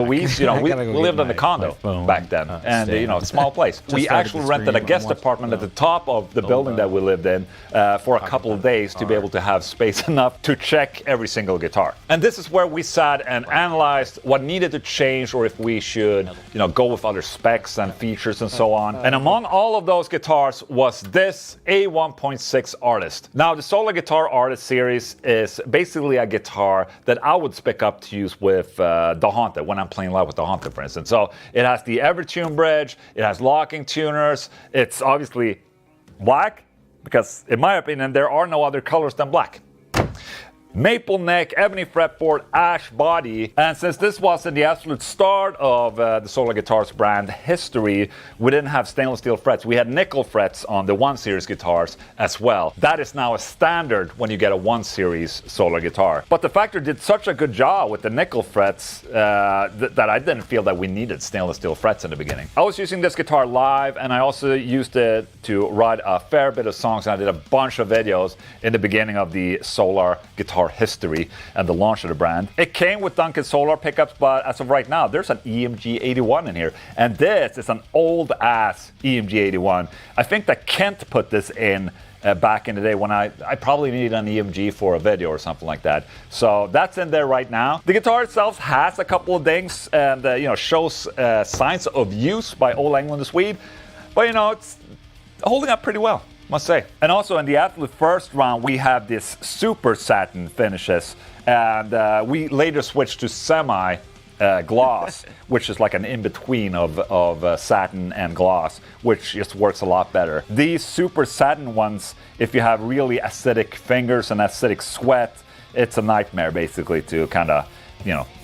We lived in a condo back then, and small place. We actually rented a guest apartment at the top of the building that we lived in for a couple of days to be able to have space enough to check every single guitar. And this is where we sat and analyzed what needed to change, or if we should, go with other specs and features and so on. And among all of those guitars was this A1.6 Artist. Now, the Solar Guitar Artist series is basically a guitar that I would spec up to use with the Haunted when I'm playing live with the Haunted, for instance. So it has the Evertune bridge, it has locking tuners, it's obviously black, because in my opinion there are no other colors than black. Maple neck, ebony fretboard, ash body, and since this was in the absolute start of the Solar Guitars brand history, we didn't have stainless steel frets. We had nickel frets on the 1 Series guitars as well. That is now a standard when you get a 1 Series Solar guitar. But the Factory did such a good job with the nickel frets that I didn't feel that we needed stainless steel frets in the beginning. I was using this guitar live, and I also used it to write a fair bit of songs, and I did a bunch of videos in the beginning of the Solar Guitar history and the launch of the brand. It came with Duncan Solar pickups, but as of right now, there's an EMG 81 in here. And this is an old ass EMG 81. I think that Kent put this in back in the day when I probably needed an EMG for a video or something like that. So that's in there right now. The guitar itself has a couple of dings and shows signs of use by Old England the Swede, but it's holding up pretty well, must say. And also in the absolute first round, we have this super satin finishes, and we later switched to semi gloss, which is like an in-between of satin and gloss, which just works a lot better. These super satin ones, if you have really acidic fingers and acidic sweat, it's a nightmare basically to kind of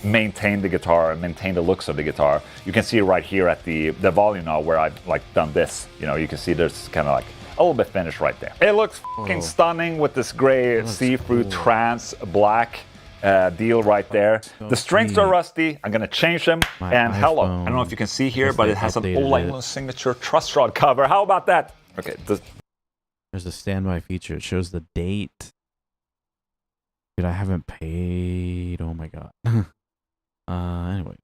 maintain the guitar and maintain the looks of the guitar. You can see right here at the volume now where I've done this. You can see there's kind of a little bit finish right there. It looks fucking stunning with this gray see-through trans black deal right there. The strings are rusty. I'm gonna change them. And hello. I don't know if you can see here, but it has an Old England signature truss rod cover. How about that? Okay. There's a standby feature. It shows the date. Dude, I haven't paid. Oh my god. Anyway.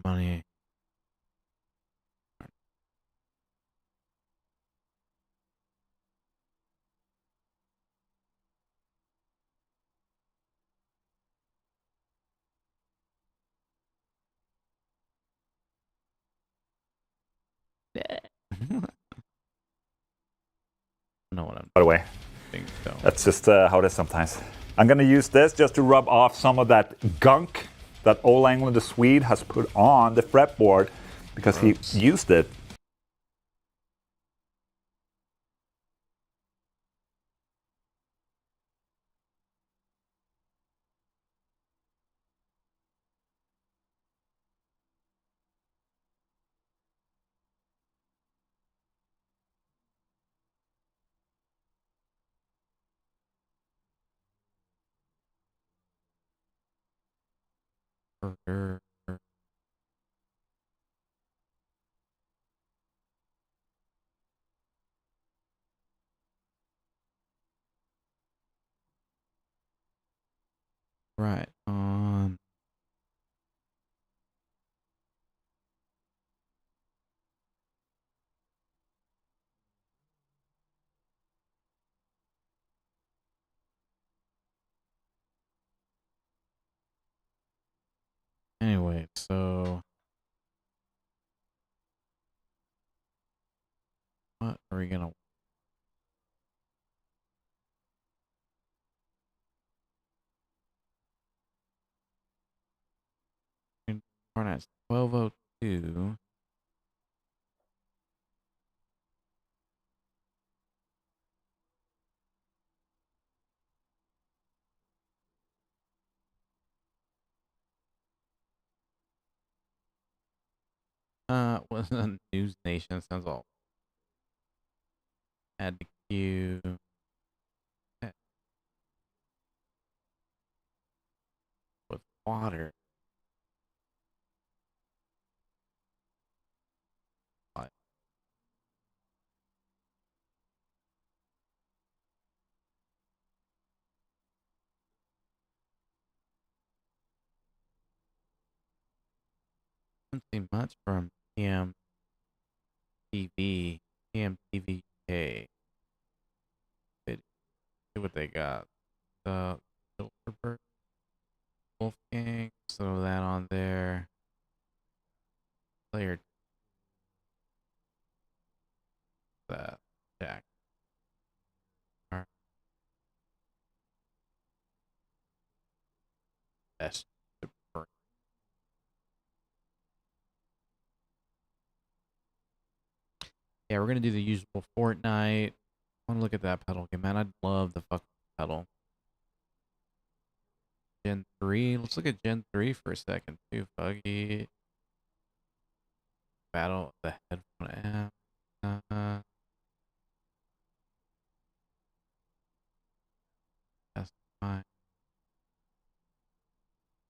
Money. Know what I'm. By the way, that's just how it is sometimes. I'm gonna use this just to rub off some of that gunk that Old England the Swede has put on the fretboard because he used it. Right. Anyway, so what are we gonna Fartnite's 12:02. Was a News Nation sounds all add to queue. With water. Didn't see much from PMTV, PMTVK. See what they got. The Silverberg Wolfgang, throw that on there. Player that Jack. Best. Yeah, we're gonna do the usual Fortnite. I want to look at that pedal game, man. I'd love the fucking pedal. Gen 3. Let's look at Gen 3 for a second, too. Fuggy. Battle of the headphone app. That's fine.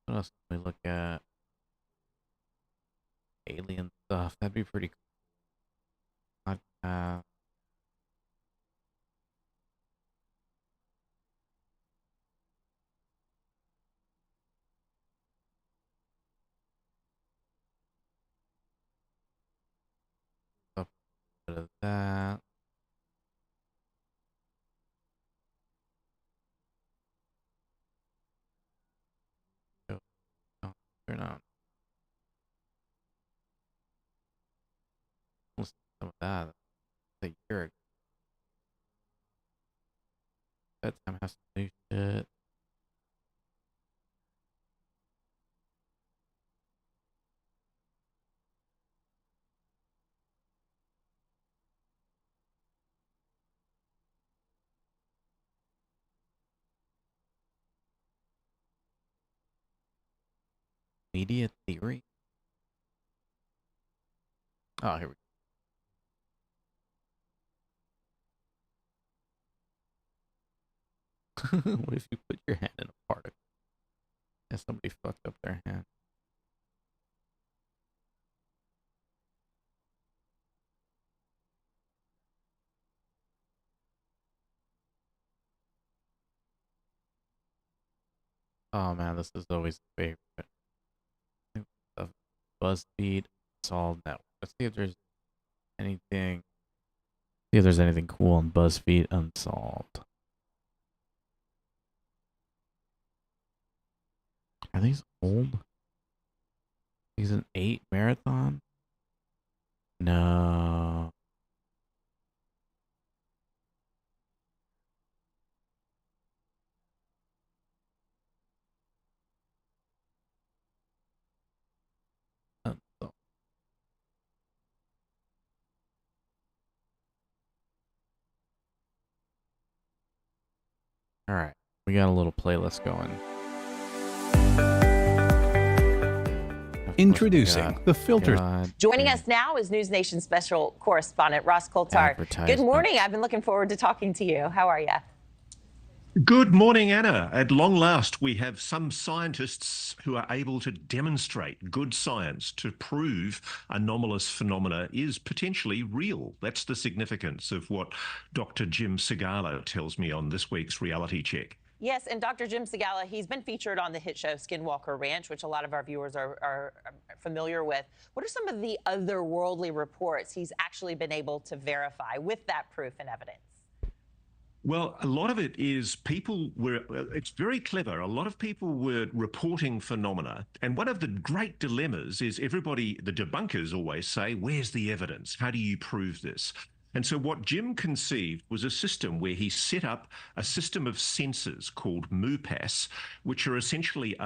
What else can we look at? Alien stuff. That'd be pretty cool. A bit of that. Turn on. Listen to some of that. That's a year ago. Bedtime has some new shit. Media theory. Oh, here we go. What if you put your hand in a particle? Yeah, somebody fucked up their hand. Oh man, this is always a favorite. Of BuzzFeed Solved Network. Let's see if there's anything. See if there's anything cool on BuzzFeed Unsolved. Are these old? Season 8 marathon? No. All right, we got a little playlist going. Introducing the filter. Joining us now is News Nation special correspondent Ross Coulthard. Good morning. I've been looking forward to talking to you. How are you? Good morning, Anna. At long last, we have some scientists who are able to demonstrate good science to prove anomalous phenomena is potentially real. That's the significance of what Dr. Jim Segala tells me on this week's Reality Check. Yes, and Dr. Jim Segala, he's been featured on the hit show Skinwalker Ranch, which a lot of our viewers are familiar with. What are some of the otherworldly reports he's actually been able to verify with that proof and evidence? Well, a lot of it is it's very clever. A lot of people were reporting phenomena. And one of the great dilemmas is the debunkers always say, where's the evidence? How do you prove this? And so what Jim conceived was a system where he set up a system of sensors called MUPAS, which are essentially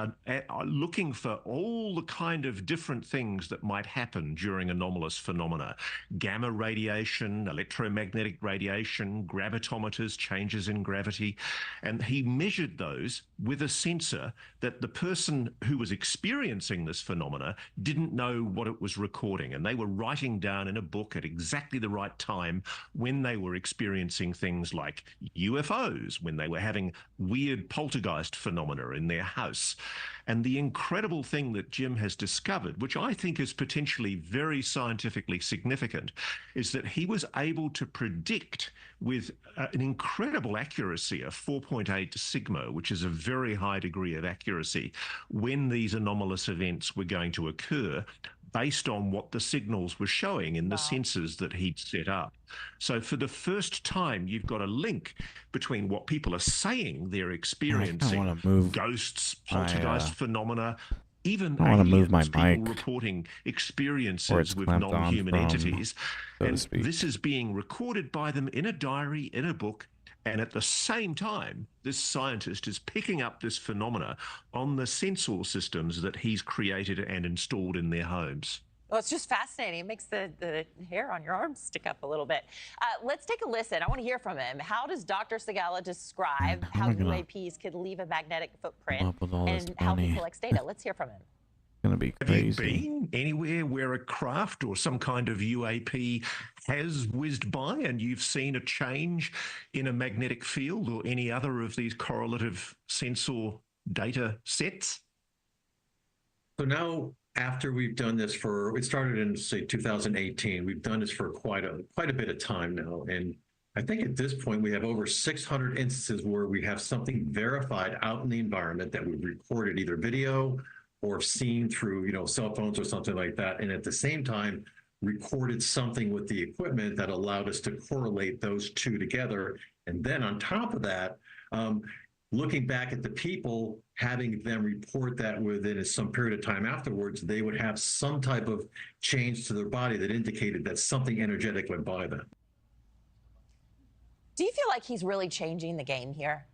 looking for all the kind of different things that might happen during anomalous phenomena. Gamma radiation, electromagnetic radiation, gravitometers, changes in gravity. And he measured those with a sensor that the person who was experiencing this phenomena didn't know what it was recording. And they were writing down in a book at exactly the right time when they were experiencing things like UFOs, when they were having weird poltergeist phenomena in their house. And the incredible thing that Jim has discovered, which I think is potentially very scientifically significant, is that he was able to predict with an incredible accuracy of 4.8 sigma, which is a very high degree of accuracy, when these anomalous events were going to occur, based on what the signals were showing in the sensors that he'd set up. So for the first time, you've got a link between what people are saying they're experiencing, ghosts, poltergeist phenomena, even aliens, people reporting experiences with non-human entities. And this is being recorded by them in a diary, in a book. And at the same time, this scientist is picking up this phenomena on the sensor systems that he's created and installed in their homes. Well, it's just fascinating. It makes the hair on your arms stick up a little bit. Let's take a listen. I want to hear from him. How does Dr. Segala describe how UAPs could leave a magnetic footprint and how he collects data? Let's hear from him. Gonna be crazy. Have you been anywhere where a craft or some kind of UAP has whizzed by and you've seen a change in a magnetic field or any other of these correlative sensor data sets? So now, after we've done this it started in, say, 2018, we've done this for quite a bit of time now. And I think at this point, we have over 600 instances where we have something verified out in the environment that we've recorded either video or seen through, cell phones or something like that. And at the same time, recorded something with the equipment that allowed us to correlate those two together. And then on top of that, looking back at the people, having them report that within some period of time afterwards, they would have some type of change to their body that indicated that something energetic went by them. Do you feel like he's really changing the game here?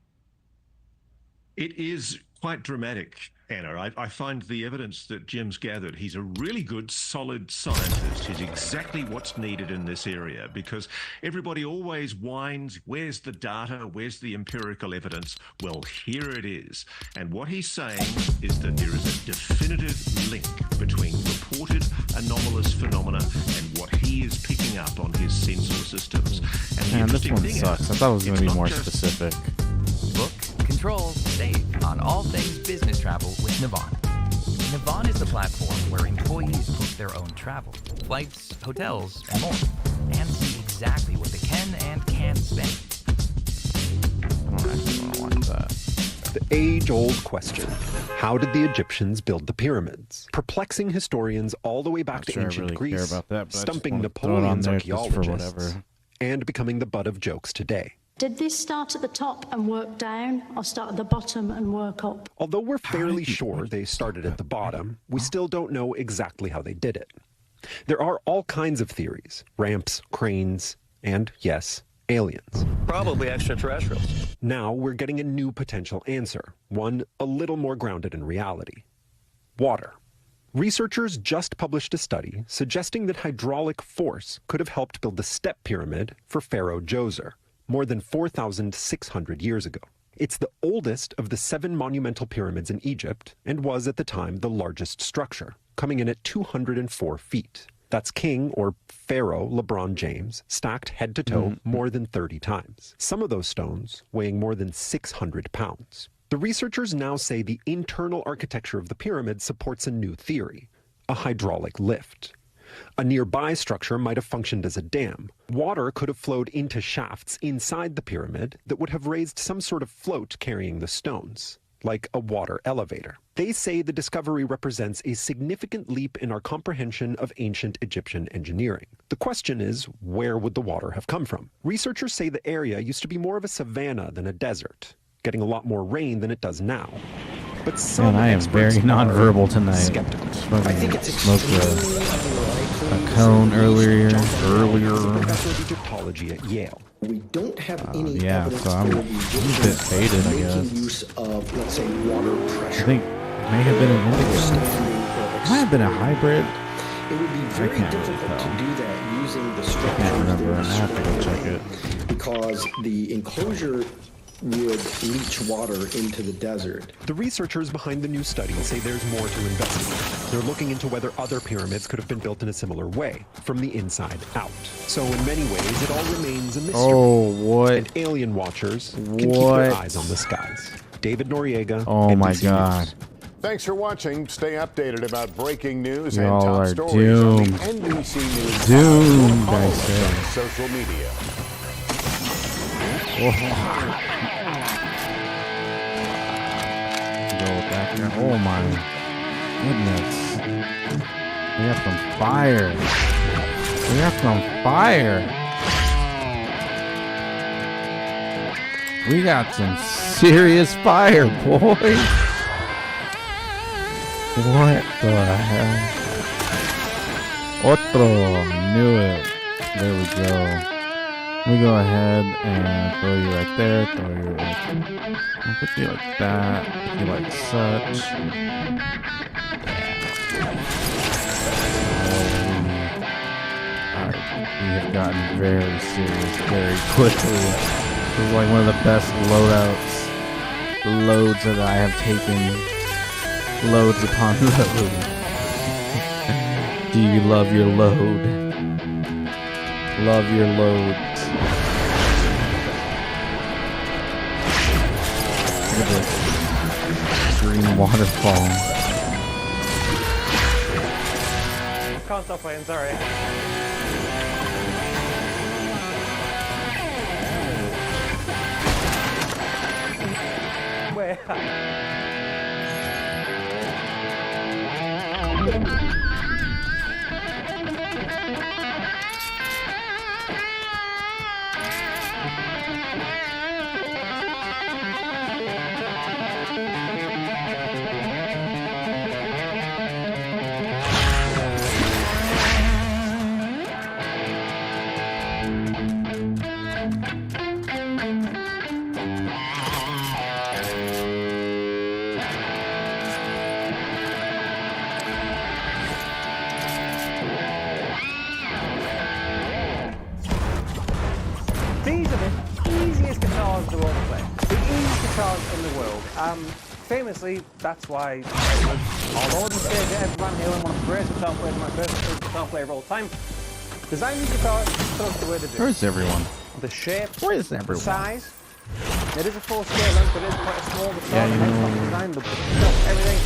It is quite dramatic, Anna. I find the evidence that Jim's gathered, he's a really good, solid scientist. He's exactly what's needed in this area, because everybody always whines, where's the data, where's the empirical evidence? Well, here it is. And what he's saying is that there is a definitive link between reported anomalous phenomena and what he is picking up on his sensor systems. And this one sucks. I thought it was going to be more specific. Book, control, save on all things business travel with Navan. Navan is the platform where employees book their own travel, flights, hotels, and more, and see exactly what they can and can't spend. I don't actually want to watch that. The age-old question: how did the Egyptians build the pyramids? Perplexing historians all the way back to ancient Greece, stumping Napoleon's archaeologists, and becoming the butt of jokes today. Did this start at the top and work down, or start at the bottom and work up? Although we're fairly sure they started at the bottom, we still don't know exactly how they did it. There are all kinds of theories: ramps, cranes, and, yes, aliens. Probably extraterrestrials. Now we're getting a new potential answer, one a little more grounded in reality. Water. Researchers just published a study suggesting that hydraulic force could have helped build the Step Pyramid for Pharaoh Djoser, more than 4,600 years ago. It's the oldest of the 7 monumental pyramids in Egypt and was at the time the largest structure, coming in at 204 feet. That's King, or Pharaoh, LeBron James, stacked head to toe more than 30 times. Some of those stones weighing more than 600 pounds. The researchers now say the internal architecture of the pyramid supports a new theory: a hydraulic lift. A nearby structure might have functioned as a dam. Water could have flowed into shafts inside the pyramid that would have raised some sort of float carrying the stones, like a water elevator. They say the discovery represents a significant leap in our comprehension of ancient Egyptian engineering. The question is, where would the water have come from? Researchers say the area used to be more of a savanna than a desert, getting a lot more rain than it does now. But some I am very nonverbal tonight. Skeptical. I think it's smoked a tone earlier. Professor of Egyptology at Yale. We don't have any yeah, evidence so I'm for a the bit faded, I guess. making use of, let's say, water pressure. I think it may have been an indigo. It might have been a hybrid. It would be very difficult to do that using the structure. I can't remember. I have to go check it. Because the enclosure would leach water into the desert. The researchers behind the new study say there's more to investigate. They're looking into whether other pyramids could have been built in a similar way, from the inside out. So in many ways, it all remains a mystery. Oh, what? And alien watchers can keep their eyes on the skies. David Noriega, Oh my NBC God. News. Thanks for watching. Stay updated about breaking news and Y'all top are stories doomed. on the NBC News. Doomed, Follow I us say. on social media. Go back there. Oh my goodness. We have some fire. We have some fire. We got some serious fire, boys. What the hell? Otro. Knew it. There we go. We go ahead and throw you right there. Throw you right. I'll put you like that. Put you like such. Alright, we have gotten very serious very quickly. This is like one of the best loads that I have taken. Loads upon load. Do you love your load? Love your loads. Look at this green waterfall. Can't stop playing, sorry. Where? These are the easiest guitars in the world to play. The easiest guitars in the world. Famously, that's why our Lord and Savior Ed Van Halen, one of the greatest guitar players, my favorite guitar player of all time, designed these guitars to the way they do. Where's everyone? The shape, Where is the everyone? size. It is a 4-scale length, but it is quite a small guitar. Yeah, you the know. headstock design, the stuff, everything.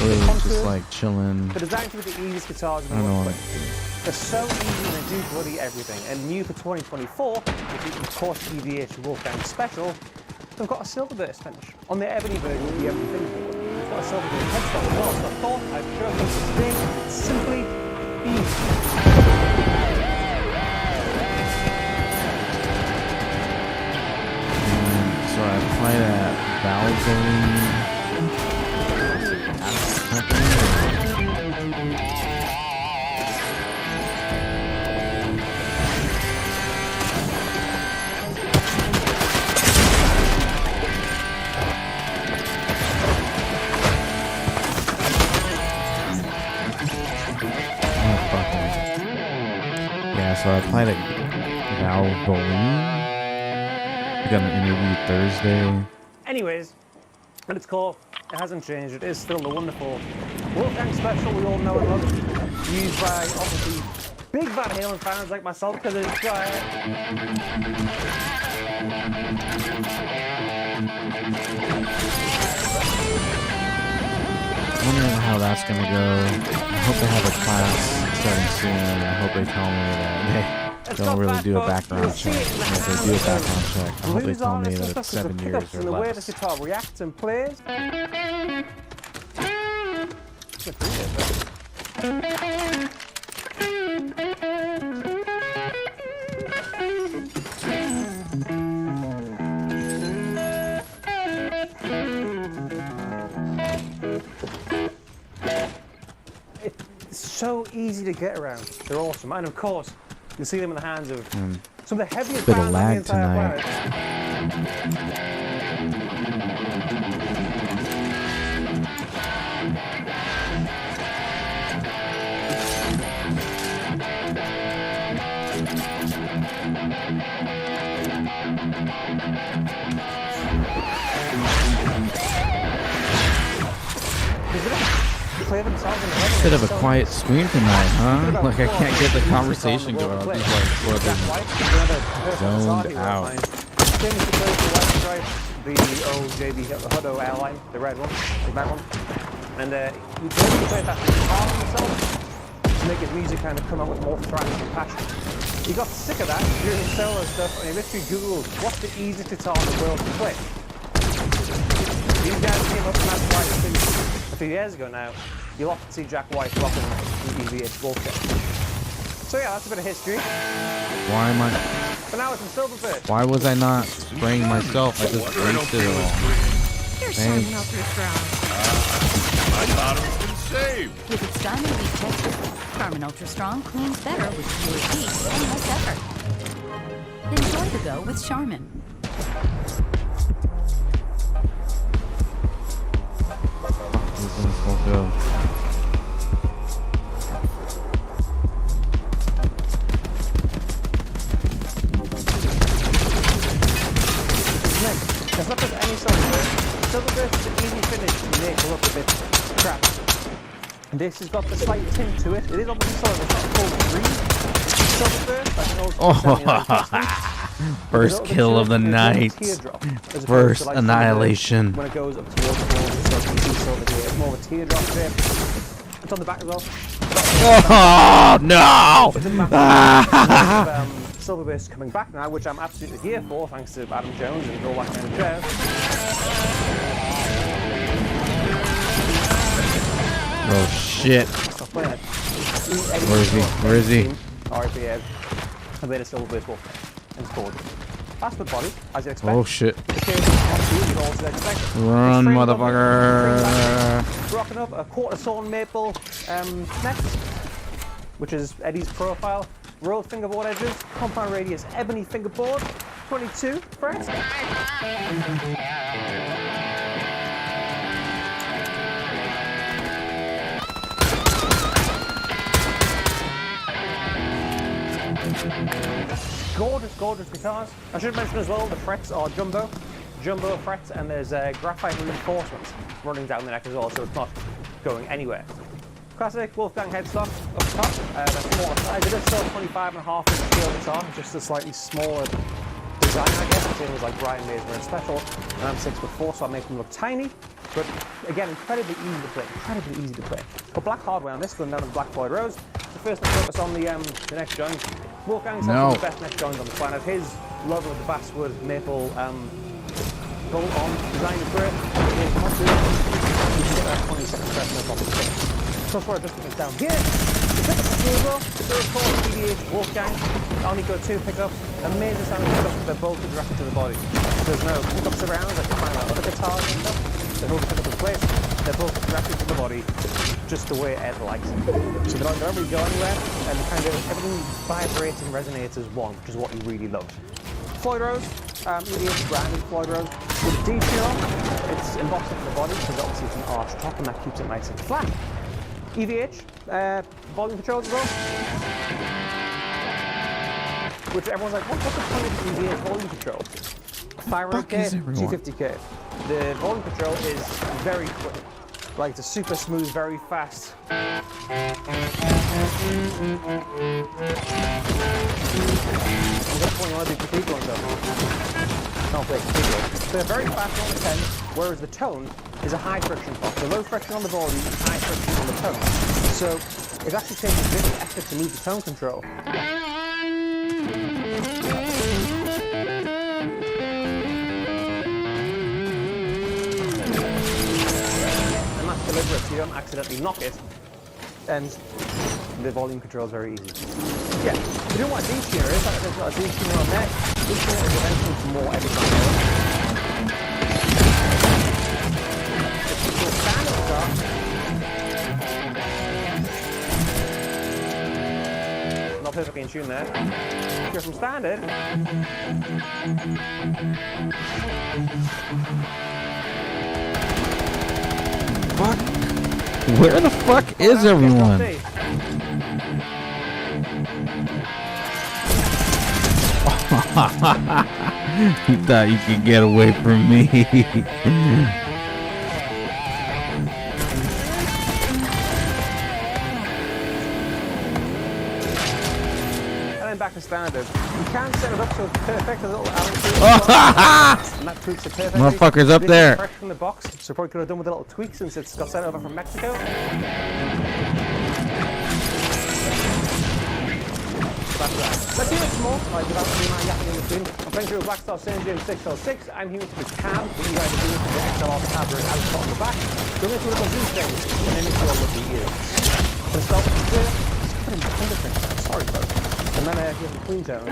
Really The just contours. like chilling. They're designed to be the easiest guitars in I the don't know world what to play. They're so easy and they do bloody everything. And new for 2024, which is of course EVH Wolfgang Special, they've got a silver burst finish. On the ebony version, the ebony finish, they've got a silver burst headstock as well. So I thought I'd show you today. It's simply easy. So I applied at Valvoline. Yeah, so I applied at Valvoline. I got an interview Thursday. Anyways, at its core, it hasn't changed. It is still the wonderful Wolfgang Special we all know and love. Used by, obviously, big Van Halen fans like myself because it's Wondering how that's gonna go. I hope they have a class starting soon. I hope they tell me that they don't really do a background check. If they do a background check, I hope they tell me that it's 7 years or and the way the less. guitar reacts and plays. It's So easy to get around. They're awesome. And of course, you'll see them in the hands of some of the heaviest Bit of bands on the lag entire tonight. planet. Bit of a quiet stream tonight, huh? Like I can't get the conversation going. I'm just like zoned out. The old JB Hutto airline, the red one, the black one, and he basically played that hard on himself to make his music kind of come out with more thrash and passion. He got sick of that during his solo stuff, and he literally googled what's the easiest guitar in the world to play. These guys came up and that's why a few years ago now. You'll often see Jack White rocking the EVH Wolfgang. So yeah, that's a bit of history. Why am I? But now it's in Silverbird. Why was I not spraying myself? I just wasted it all. Here's Charmin Ultra Strong. I thought it was been saved. With its diamond leaf texture, Charmin Ultra Strong cleans better with fewer heat and less effort. Enjoy the go with Charmin. There's not just any Silverbird. Silverbird is an easy finish to make look a bit crap. And this has got the slight tint to it. It is obviously Silver, it's not full green. Silverbird, like an old first kill of the night. First annihilation. When it goes up towards the wall, it's sort of silver here. It's more of a teardrop shape. It's on the back as well. Oh no! Silverburst coming back now, which I'm absolutely here for, thanks to Adam Jones and all that kind of jazz. Oh shit! Where is he? Where is he? RPA. I made a Silverburst wolf and scored. Fastwood body, as you expect. Oh shit! Run, motherfucker! Rocking up a quarter sawn maple neck, which is Eddie's profile. Rolled fingerboard edges, compound radius ebony fingerboard, 22 frets. Gorgeous, gorgeous guitars. I should mention as well the frets are jumbo frets, and there's graphite reinforcements running down the neck as well, so it's not going anywhere. Classic Wolfgang headstock up top, the smaller size. It is still 25.5 inch scale guitar, just a slightly smaller design, I guess. The same as like Brian Mason and Special, and I'm 6'4", so I make them look tiny. But again, incredibly easy to play. Incredibly easy to play. Got black hardware on this, going down to the Black Floyd Rose. So first, let's focus on the neck joint. Wolfgang's one of the best neck joints on the planet. His logo with the basswood maple bolt-on design is great. You can get that 20-second press no problem. So that's where I just put it down here. The pickups are cool as well. They're of course EVH Wolfgang. Only Go 2 pickups. Amazing sounding pickups, but they're bolted directly to the body. There's no pickups around like you find on other guitars and stuff. They hold the pickup in place. They're bolted directly to the body, just the way Ed likes it. So they don't really go anywhere, and kind of everything vibrates and resonates as one, which is what he really loves. Floyd Rose, EVH branded Floyd Rose. With a D-tuner, it's embossed into the body because obviously it's an arch top and that keeps it nice and flat. EVH, volume controls as well. Which everyone's like, what's the point of EVH volume control? 500K, 250K. The volume control is very quick. Like it's a super smooth, very fast. I'm gonna point one of the complete ones up. Not play complete ones. They're very fast on the 10, whereas the tone is a high friction box. So low friction on the volume, high friction on the tone. So it actually takes a bit of effort to move the tone control. And that's deliberate, so you don't accidentally knock it. And the volume control is very easy. Yeah, you don't want a D-tuner is, like there's got a D-tuner on there. D-tuner is eventually for more every time. tune there. Go from standard. Fuck. Where the fuck is everyone? You thought you could get away from me. Back to standard. You can set it up so it's perfect, a little and that tweaks it perfectly. Motherfucker's up there. Fresh from the box, so probably could have done with a little tweak since it's got sent over from Mexico. Let's see what's more. Without me yapping in between. I'm playing through a Blackstar St. James 606. I'm here with the cam. What you guys are doing with the XLR cab and out on the back. Going into a little zoom thing, and then into a look at you. Let's start with the sorry, folks. And then here's the clean tone.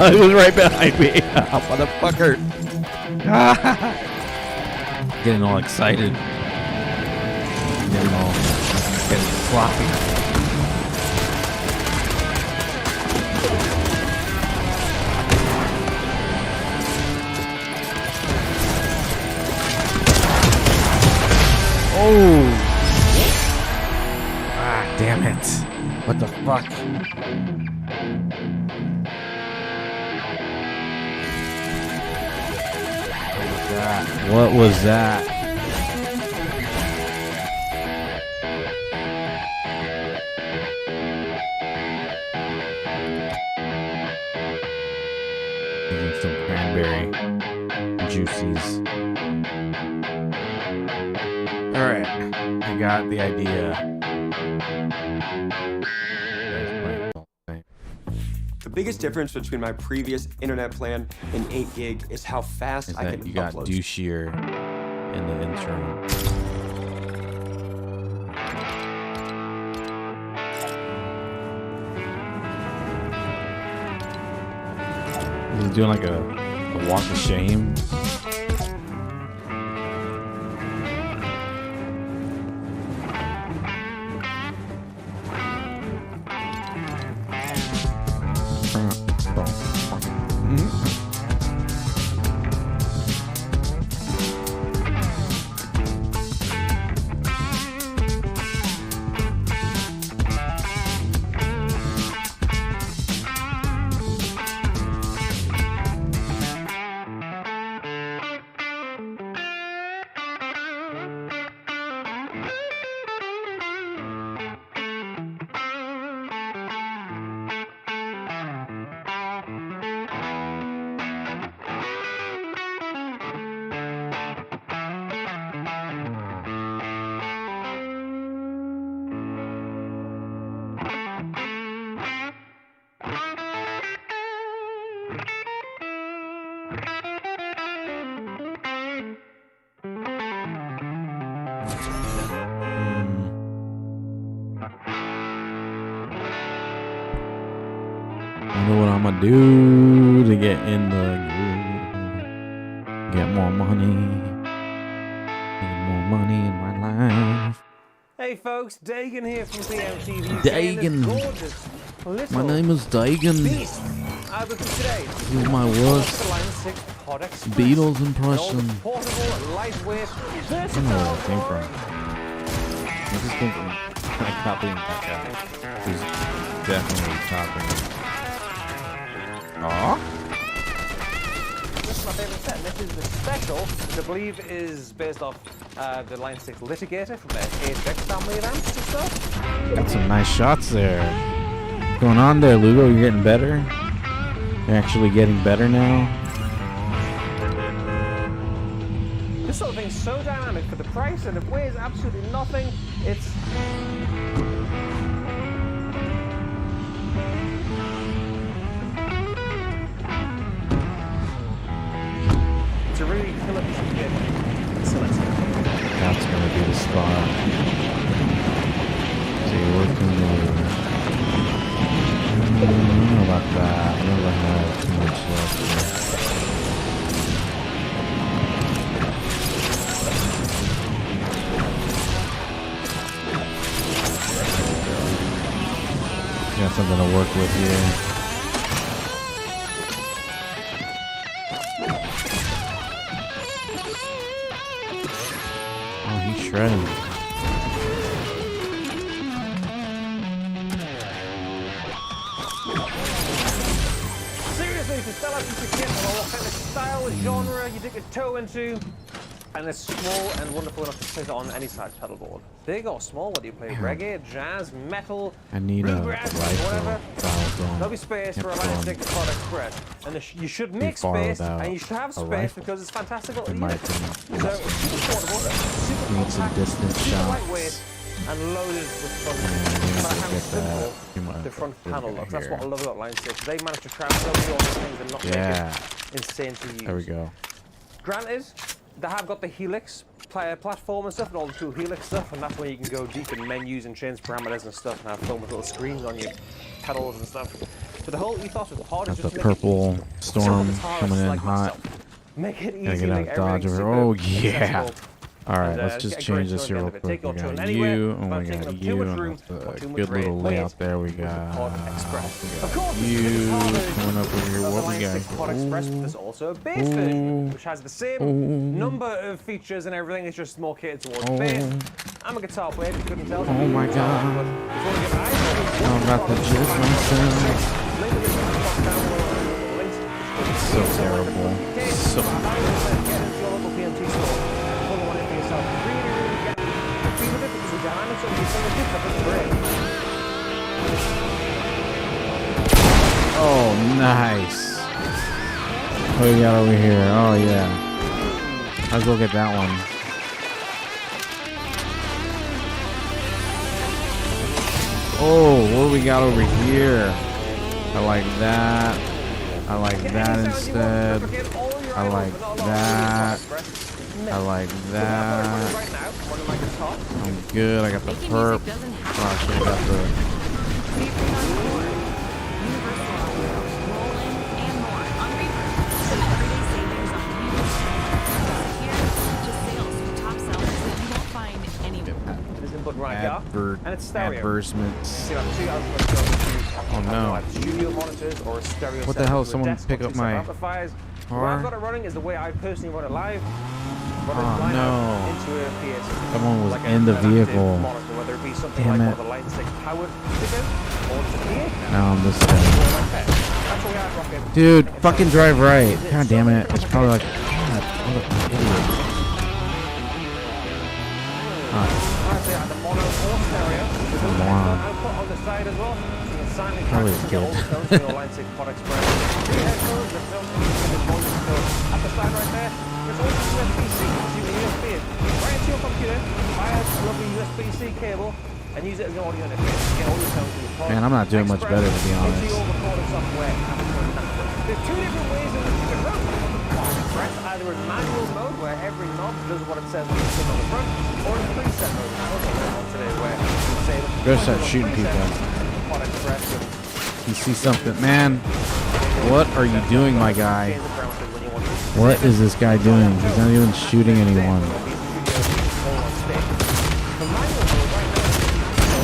It was right behind me. Motherfucker. Getting all excited. Getting sloppy. Oh. Ah, damn it. What the fuck? What was that? Some cranberry juices. All right, I got the idea. The biggest difference between my previous internet plan and 8 gig is how fast I can you got upload. douchier in the intro. He's doing like a walk of shame. I know what I'm gonna do to get in the groove. Get more money. Need more money in my life. Hey folks, Dagan here from BMTV. Dagan. My name is Dagan. Beast. With you today. This is my worst Beatles impression. Portable, lightweight, I don't know where it came from. I just came from copying that guy. Who's definitely copying. Aww. This is my favorite set. This is the special, which I believe is based off the Line 6 Litigator from the HX family of amps and stuff. Got some nice shots there. What's going on there, Lugo? You're getting better? You're actually getting better now? This sort of thing's so dynamic for the price, and it weighs absolutely nothing. It's a really killer piece of kit. That's gonna be the spot. See what we can do. I don't know about that. I never had too much left here. Got something to work with here. Oh, he's shredding. Seriously, to sell out piece of kit, no matter what kind of style, genre you dig a toe into, and it's small and wonderful enough to fit on any size pedal board. Big or small, whether you play reggae, jazz, metal, I need a bluegrass, whatever. There'll be space for a Line 6 Pod Express, and you should make space, and you should have space because it's fantastical. So it's super portable, super Need some compact, distance super shots. lightweight, and loaded with fun. No matter how simple the front panel looks. That's what I love about Line 6. They managed to cram so many awesome things and not make it insane to use. There we go. Granted, they have got the Helix platform and stuff, and all the cool Helix stuff, and that's where you can go deep in menus and change parameters and stuff, and have fun with little screens on your pedals and stuff. But the whole ethos of the pod is just The purple storm coming in hot. Make it easy. Gotta get out of Dodge over. Oh yeah. Alright, let's just change this here real quick. We got you, and we got you, and that's a good little layout there. We got you coming up over here. What we got? Pod Express, but there's also a bass version, which has the same number of features and everything. It's just more catered towards bass. I'm a guitar player, if you couldn't tell. Oh my god. I'm about to jizz myself. So terrible. So Oh, nice. What do we got over here? Oh, yeah. Let's go get that one. Oh, what do we got over here? I like that. I like that instead. I like that. I like that. I'm good. I got the perp. Oh, shit, I got the... Advertisements. Oh no. What the hell? Someone pick up my car? What I've got it running is the way I personally run it live. Oh no. Someone was in the vehicle. Damn it. Now I'm this guy. Dude, fucking drive right. God damn it. It's probably like, God, what an idiot. Moron. Probably a kid. USB-C cable and use it as an audio interface. Get audio sound from the pod. Man, I'm not doing much better, to be honest. There's two different ways in which you can run Pod Express. Either in manual mode, where every knob does what it says on the thing on the front, or in preset mode. That's what we're on today, where you say Go start shooting people. Pod Express. You see something, man? What are you doing, my guy? What is this guy doing? He's not even shooting anyone.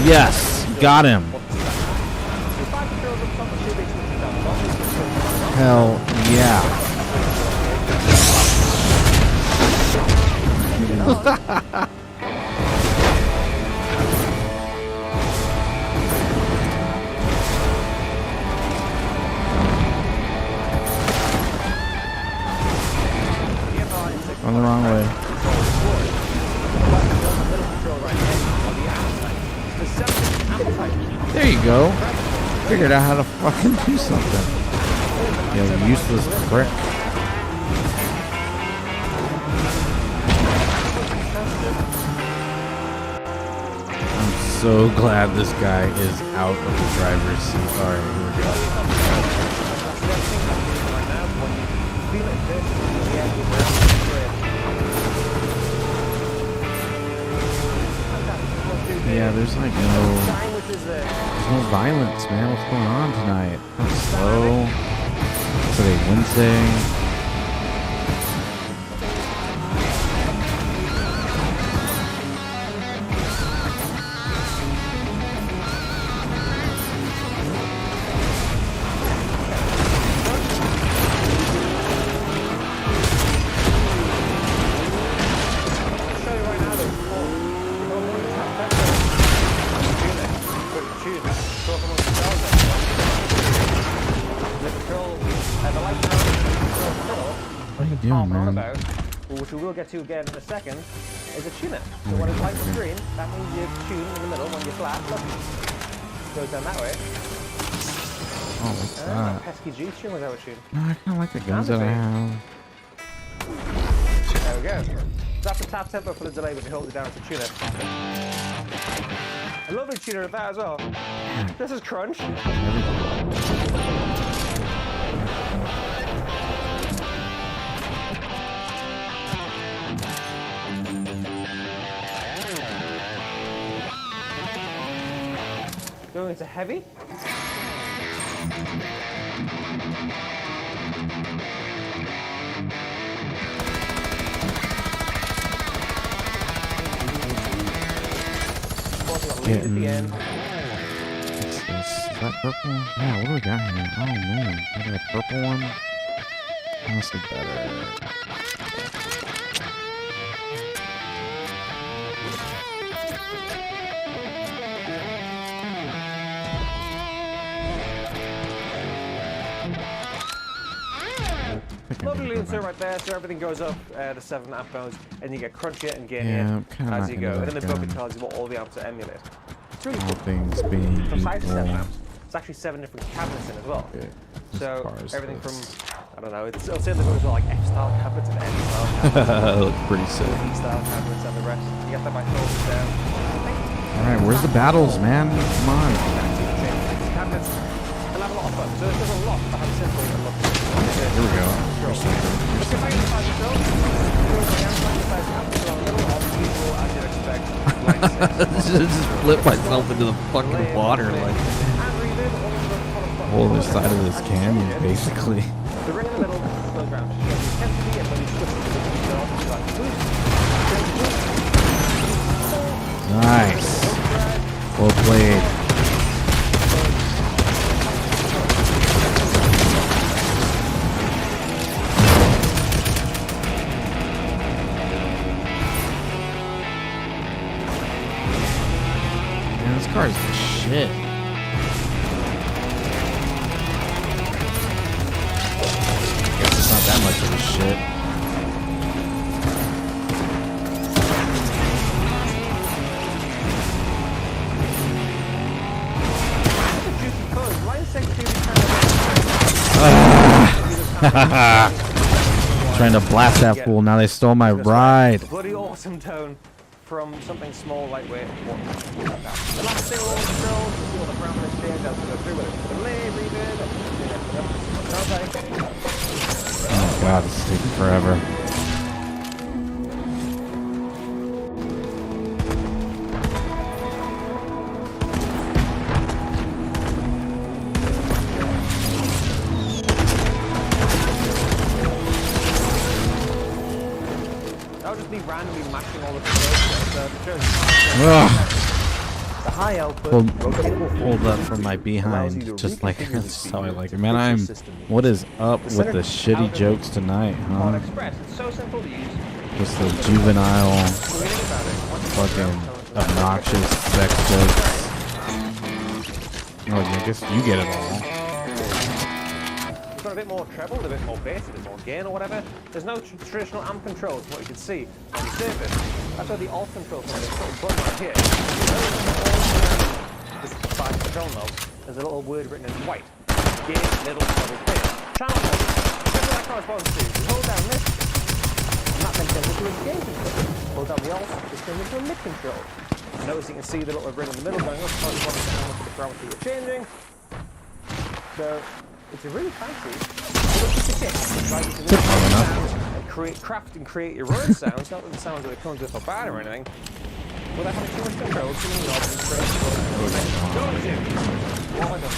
Yes, got him. Hell yeah. On the wrong way. There you go. Figured out how to fucking do something. You useless prick. I'm so glad this guy is out of the driver's seat. Alright, here we go. Yeah, there's like there's no violence, man. What's going on tonight? Kind of slow. Today, Wednesday. Which we will get to again in a second, is a tuner. So when it's lights the screen, that means you tune in the middle when you're flat. Look, goes down that way. Oh, what's that? Pesky juice tune was our tune. No, I kind of like the guns that I have. There we go. That's the tap tempo for the delay, but you hold it down to tune it. A lovely tuner of that as well. This is crunch. Going into heavy. Getting... Is that purple? Yeah, what do we got here? Oh man, I got a purple one. Honestly better. Lovely insert right there, so everything goes up to 7 amp modes, and you get crunchier and gainier as you go. And then the book tells you what all the amps to emulate. It's really all things being from 5 to 7 equal. amps. It's actually 7 different cabinets in as well. Okay. So everything from, I don't know, it'll say in the book as well, like F-style cabinets and N-style cabinets. Look pretty sick. E-style cabinets and the rest. You get that by folding down. Alright, where's the battles, man? Come on. Cabinets. They'll have a lot of fun. So there's a lot that have simple and look. Here we go. Just flip myself into the fucking water like the whole other side of this canyon, basically. Nice. Well played. This car is the shit. Guess it's not that much of a shit. Trying to blast that fool. Now they stole my ride. Bloody awesome tone. From something small, lightweight, or like that. The last thing we'll control, see all the parameters change as we go through with it. Delay, reverb, oh god, this is taking forever. The high output, rotatable pulled up from my behind, just like that's how I like it. Man, what is up with the shitty jokes tonight, huh? It's so simple to use. Just the juvenile, fucking obnoxious sex jokes. Oh, I guess you get it all. It's got a bit more treble, a bit more bass, a bit more gain or whatever. There's no traditional amp controls, what you can see on the surface. That's where the alt control comes in. This little button right here. This is the 5 control knob. There's a little word written in white. Gain, middle, treble, bass. Channel mode. This is what that corresponds to. You hold down this, and that then turns into a gain control. Hold down the alt, this turns into a mid control. Notice you can see the little ring in the middle going up, corresponding to how much of the parameter you're changing. So, it's a really fancy little piece of kit. Right, you can craft and create your own sounds, not with the sounds that it comes with or bad or anything, without having too much control, too many knobs and create your own. What have I done?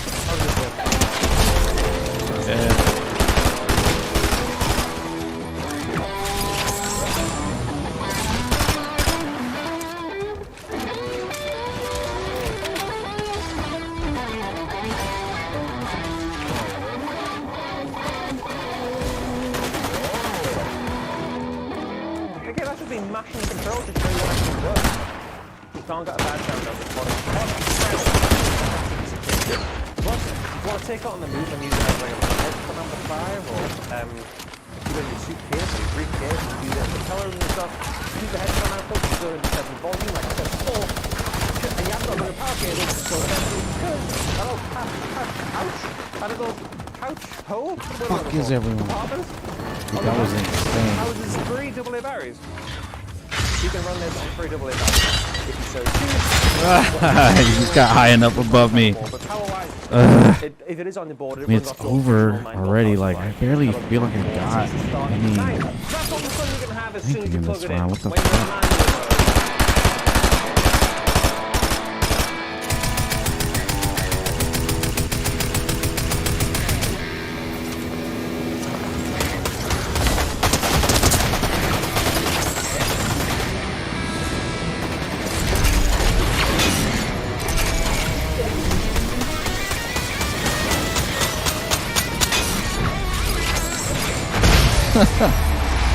Mashing control to show you how it works. You can't get a bad sound out of the bottom. If you want to take it on the move and use it as like a headphone amplifier or put it in your suitcase or your briefcase and use it as a propeller and stuff, use the headphone output to go into certain volume, like I said before, and you haven't got a power cable to go down to that little pouch, that little pouch hole. What the fuck is everyone? That was insane. Houses 3 AA batteries. You can run this on 3 AA batteries if you so choose. He just got high enough above me. If it is on the board, it's over already. Like, I barely feel like I got anything in this round. What the fuck?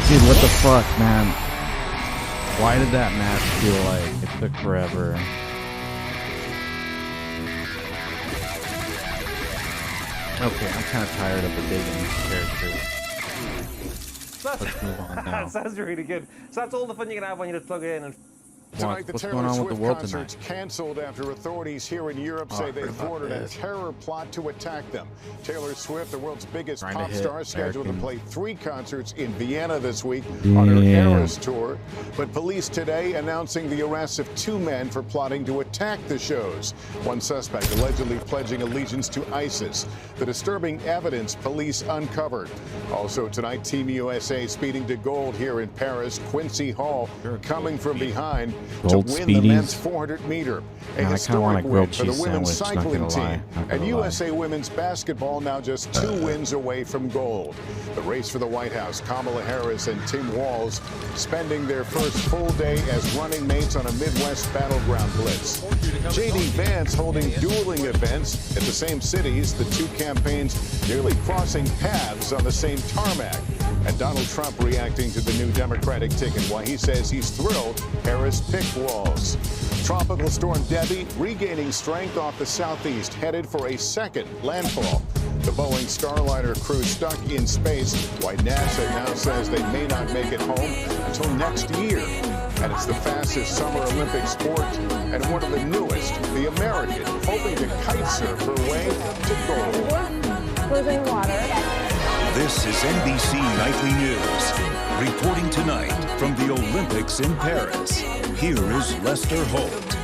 Dude, what the fuck, man? Why did that match feel like it took forever? Okay, I'm kind of tired of the digging characters. Let's move on now. That sounds really good. So that's all the fun you can have when you just plug it in and... Tonight, the What's Taylor going on with Swift the world concert's tonight? canceled after authorities here in Europe say they've thwarted a terror plot to attack them. Taylor Swift, the world's biggest pop star, scheduled to play 3 concerts in Vienna this week on her Eras tour. But police today announcing the arrest of 2 men for plotting to attack the shows. One suspect allegedly pledging allegiance to ISIS. The disturbing evidence police uncovered. Also tonight, Team USA speeding to gold here in Paris. Quincy Hall coming from behind Gold to win Speedies. the men's 400 meter. A historic win for the women's cycling team. And USA women's basketball now just 2 wins away from gold. The race for the White House, Kamala Harris and Tim Walz spending their first full day as running mates on a Midwest battleground blitz. J.D. Vance holding dueling events at the same cities, the 2 campaigns nearly crossing paths on the same tarmac. And Donald Trump reacting to the new Democratic ticket, why he says he's thrilled Harris picked Walz. Tropical storm Debbie regaining strength off the southeast, headed for a second landfall. The Boeing Starliner crew stuck in space, why NASA now says they may not make it home until next year. And it's the fastest summer Olympic sport and one of the newest, the American, hoping to kite surf her way to gold. Losing water. This is NBC Nightly News. Reporting tonight from the Olympics in Paris, here is Lester Holt.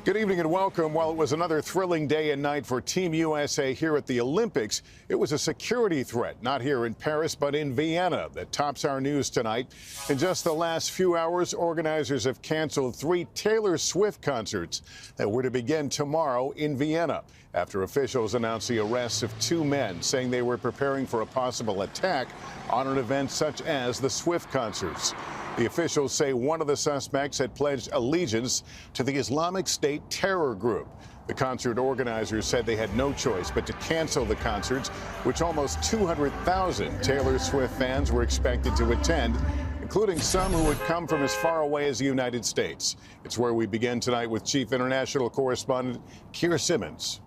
Good evening and welcome. While it was another thrilling day and night for Team USA here at the Olympics, it was a security threat, not here in Paris, but in Vienna, that tops our news tonight. In just the last few hours, organizers have canceled 3 Taylor Swift concerts that were to begin tomorrow in Vienna, after officials announced the arrests of 2 men, saying they were preparing for a possible attack on an event such as the Swift concerts. The officials say one of the suspects had pledged allegiance to the Islamic State terror group. The concert organizers said they had no choice but to cancel the concerts, which almost 200,000 Taylor Swift fans were expected to attend, including some who had come from as far away as the United States. It's where we begin tonight with Chief International Correspondent Keir Simmons.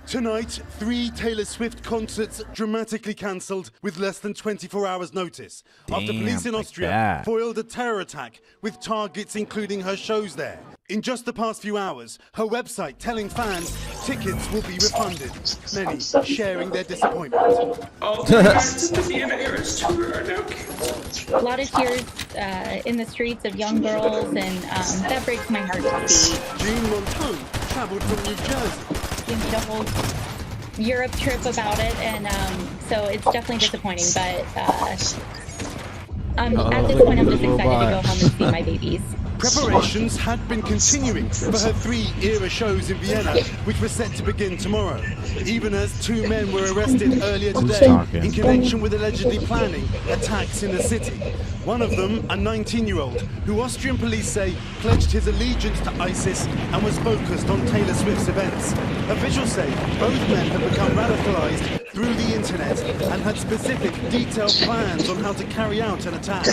Tonight, 3 Taylor Swift concerts dramatically cancelled with less than 24 hours' notice after police in Austria foiled a terror attack with targets including her shows there. In just the past few hours, her website telling fans tickets will be refunded, many sharing their disappointment. A lot of tears in the streets of young girls, and that breaks my heart to see. Jean Montour travelled from New Jersey. We did a whole Europe trip about it, and so it's definitely disappointing, but at this point I'm just excited to go home and see my babies. Preparations had been continuing for her 3 era shows in Vienna, which were set to begin tomorrow, even as 2 men were arrested earlier today in connection with allegedly planning attacks in the city. One of them, a 19-year-old, who Austrian police say pledged his allegiance to ISIS and was focused on Taylor Swift's events. Officials say both men had become radicalized through the internet and had specific, detailed plans on how to carry out an attack.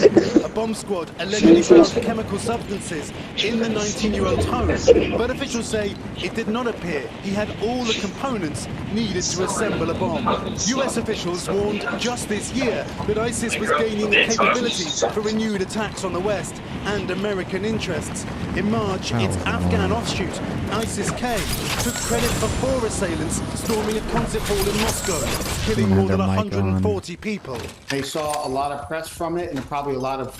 A bomb squad allegedly found chemical substances in the 19-year-old's home, but officials say it did not appear he had all the components needed to assemble a bomb. US officials warned just this year that ISIS was gaining the capability for renewed attacks on the West and American interests. In March, its Afghan offshoot, ISIS-K, took credit for 4 assailants storming a concert hall in Moscow, killing more than 140 people. They saw a lot of press from it and probably a lot of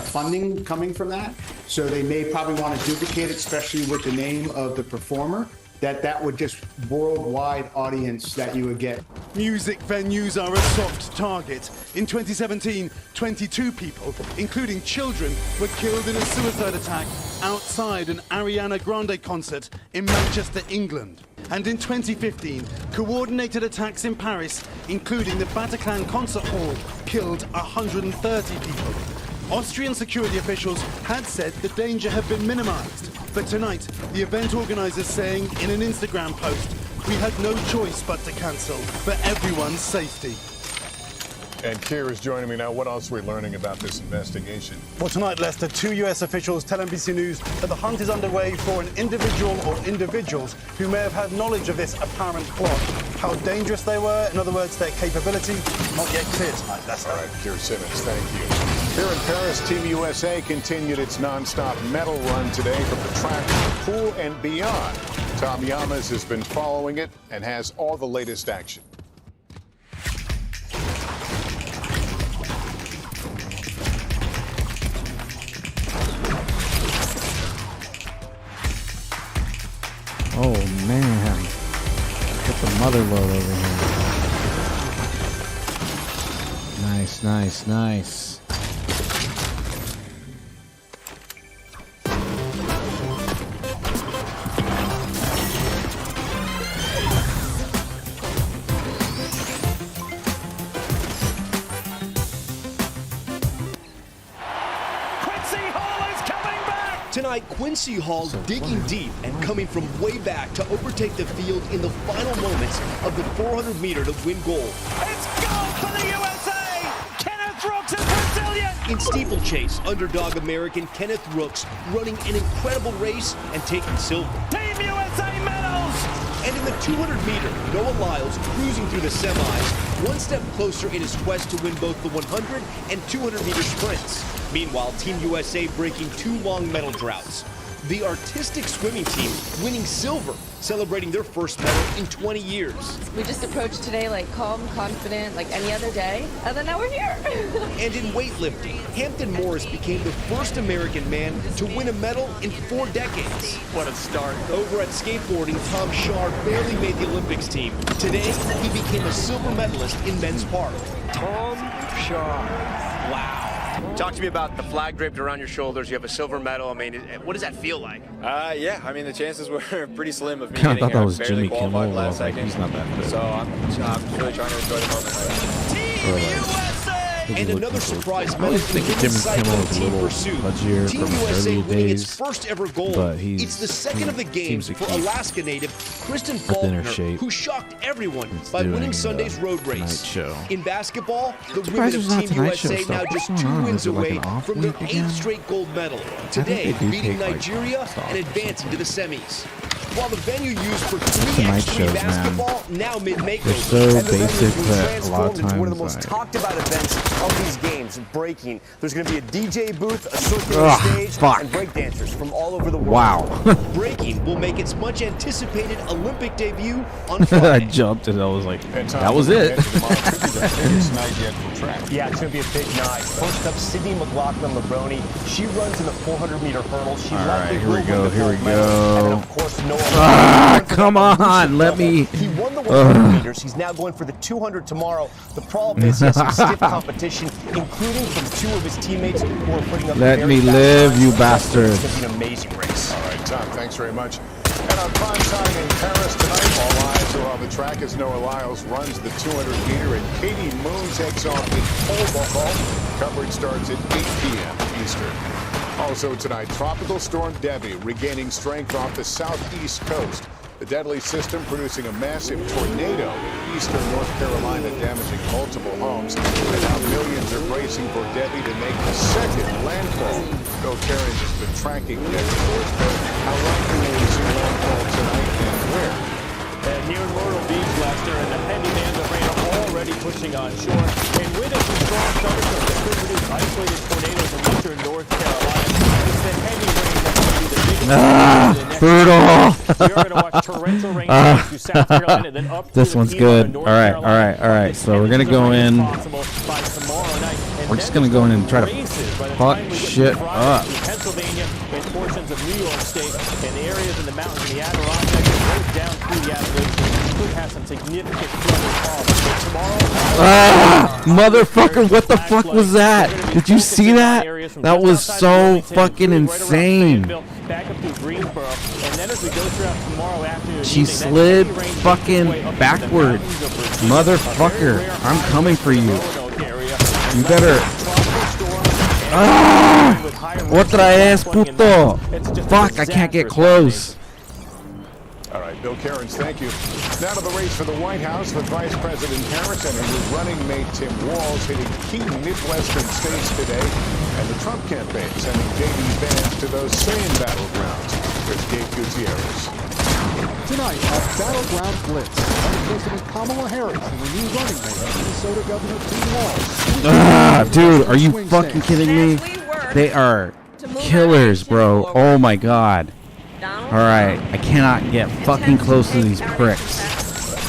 funding coming from that. So they may probably want to duplicate it, especially with the name of the performer. That would just worldwide audience that you would get. Music venues are a soft target. In 2017, 22 people, including children, were killed in a suicide attack outside an Ariana Grande concert in Manchester, England. And in 2015, coordinated attacks in Paris, including the Bataclan concert hall, killed 130 people. Austrian security officials had said the danger had been minimized, but tonight, the event organizers saying in an Instagram post, "We had no choice but to cancel for everyone's safety." And Keir is joining me now. What else are we learning about this investigation? Well, tonight, Lester, 2 US officials tell NBC News that the hunt is underway for an individual or individuals who may have had knowledge of this apparent plot. How dangerous they were, in other words, their capability, not yet clear tonight, Lester. All right, Keir Simmons, thank you. Here in Paris, Team USA continued its non-stop medal run today from the track, pool, and beyond. Tom Yamas has been following it and has all the latest action. Oh man, get the mother load over here. Nice, nice, nice. Tonight, Quincy Hall digging deep and coming from way back to overtake the field in the final moments of the 400-meter to win gold. It's gold for the USA! Kenneth Rooks is Brazilian! In steeplechase, underdog American Kenneth Rooks running an incredible race and taking silver. Team USA medals! And in the 200-meter, Noah Lyles cruising through the semis, one step closer in his quest to win both the 100 and 200-meter sprints. Meanwhile, Team USA breaking 2 long medal droughts. The artistic swimming team winning silver, celebrating their first medal in 20 years. We just approached today like calm, confident, like any other day, and then now we're here. And in weightlifting, Hampton Morris became the first American man to win a medal in 4 decades. What a start. Over at skateboarding, Tom Shar barely made the Olympics team. Today, he became a silver medalist in men's park. Tom Shar. Wow. Talk to me about the flag draped around your shoulders. You have a silver medal. I mean, what does that feel like? Yeah, I mean, the chances were pretty slim of me I getting thought that was barely Jimmy Kimmel. qualified last second. He's not that good. So I'm just really trying to enjoy the moment. Team USA And another surprise I medal always in think women's Jimmy Kimmel cycling was a team little pursuit. pudgier Team from his USA early winning days, its first ever gold. but It's the second of the games seems to for keep Alaska native Kristen a thinner Faulkner, shape. who shocked everyone It's by winning doing Sunday's road Tonight race. Show. In basketball, the surprised women there's of not Team Tonight Show USA stuff. now What's just going 2 on? wins Is it like away an off from their week 8th again? straight gold medal. think Today, they do beating take, like, Nigeria off and or advancing to the semis. While the venue used for 3x3 Tonight shows, man. basketball, now mid-makeover. They're so And the venue basic being that a lot transformed of into one of the times most I- talked about events of these games, breaking. There's going to be a DJ booth, a circular Ugh, stage, fuck. and breakdancers from all over the world. Wow. Breaking will make its much anticipated Olympic debut on I Friday. jumped and I was like, that was it. Yeah, it's going to be a big night. First up, Sydney McLaughlin-Lebroni. She runs in the 400-meter hurdle. She All likely right, here we will go. win the Here we gold medal. And then, go. of course, Noah. Ah, come on, let me. He won the 100 meters. He's now going for the 200 tomorrow. The problem is he has some stiff competition, including from 2 of his teammates who are putting up Let very me fast live, times. you It's bastard. going to be an amazing race. All right, Tom, thanks very much. And on prime time in Paris tonight, all eyes are on the track as Noah Lyles runs the 200-meter and Katie Moon takes off in pole vault. Coverage starts at 8 p.m. Eastern. Also tonight, Tropical Storm Debbie regaining strength off the southeast coast. The deadly system producing a massive tornado in eastern North Carolina, damaging multiple homes. And now millions are bracing for Debbie to make the second landfall. Bill Karen has been tracking Debbie North. How likely will we see landfall tonight and where? Near Myrtle Beach, Lester, and the heavy bands of rain are already pushing on shore. And with it, some strong thunderstorms that could produce isolated tornadoes in western North Carolina. It's the heavy rain that's going to be the biggest. Brutal. We're going to watch torrential rain to South Carolina, then up This to one's the good. North All right, Carolina. all right, all right. So we're gonna go in. We're just gonna go in and try to fuck shit up. Pennsylvania and portions of New York State and the areas in the mountains in the Adirondacks and right down through the Appalachians could have some significant flooding problems. But tomorrow, Motherfucker, what the fuck was that? Did you see that? That was so fucking insane. back up through Greensboro, and then as we go throughout tomorrow afternoon, She slid fucking backward. Motherfucker, I'm coming for you. You better. Ah! What did I ask, puto? Fuck, I can't get close. All right, Bill Cairns, thank you. Now to the race for the White House with Vice President Harris and his running mate Tim Walz hitting key Midwestern states today, and the Trump campaign sending J.D. Vance to those same battlegrounds. Here's Gabe Gutierrez. Tonight, a battleground blitz. Vice President Kamala Harris and the new running mate, Minnesota Governor Tim Walz. Ah, dude, are you fucking kidding me? They are killers, bro. Oh my god. Alright, I cannot get fucking close to these pricks.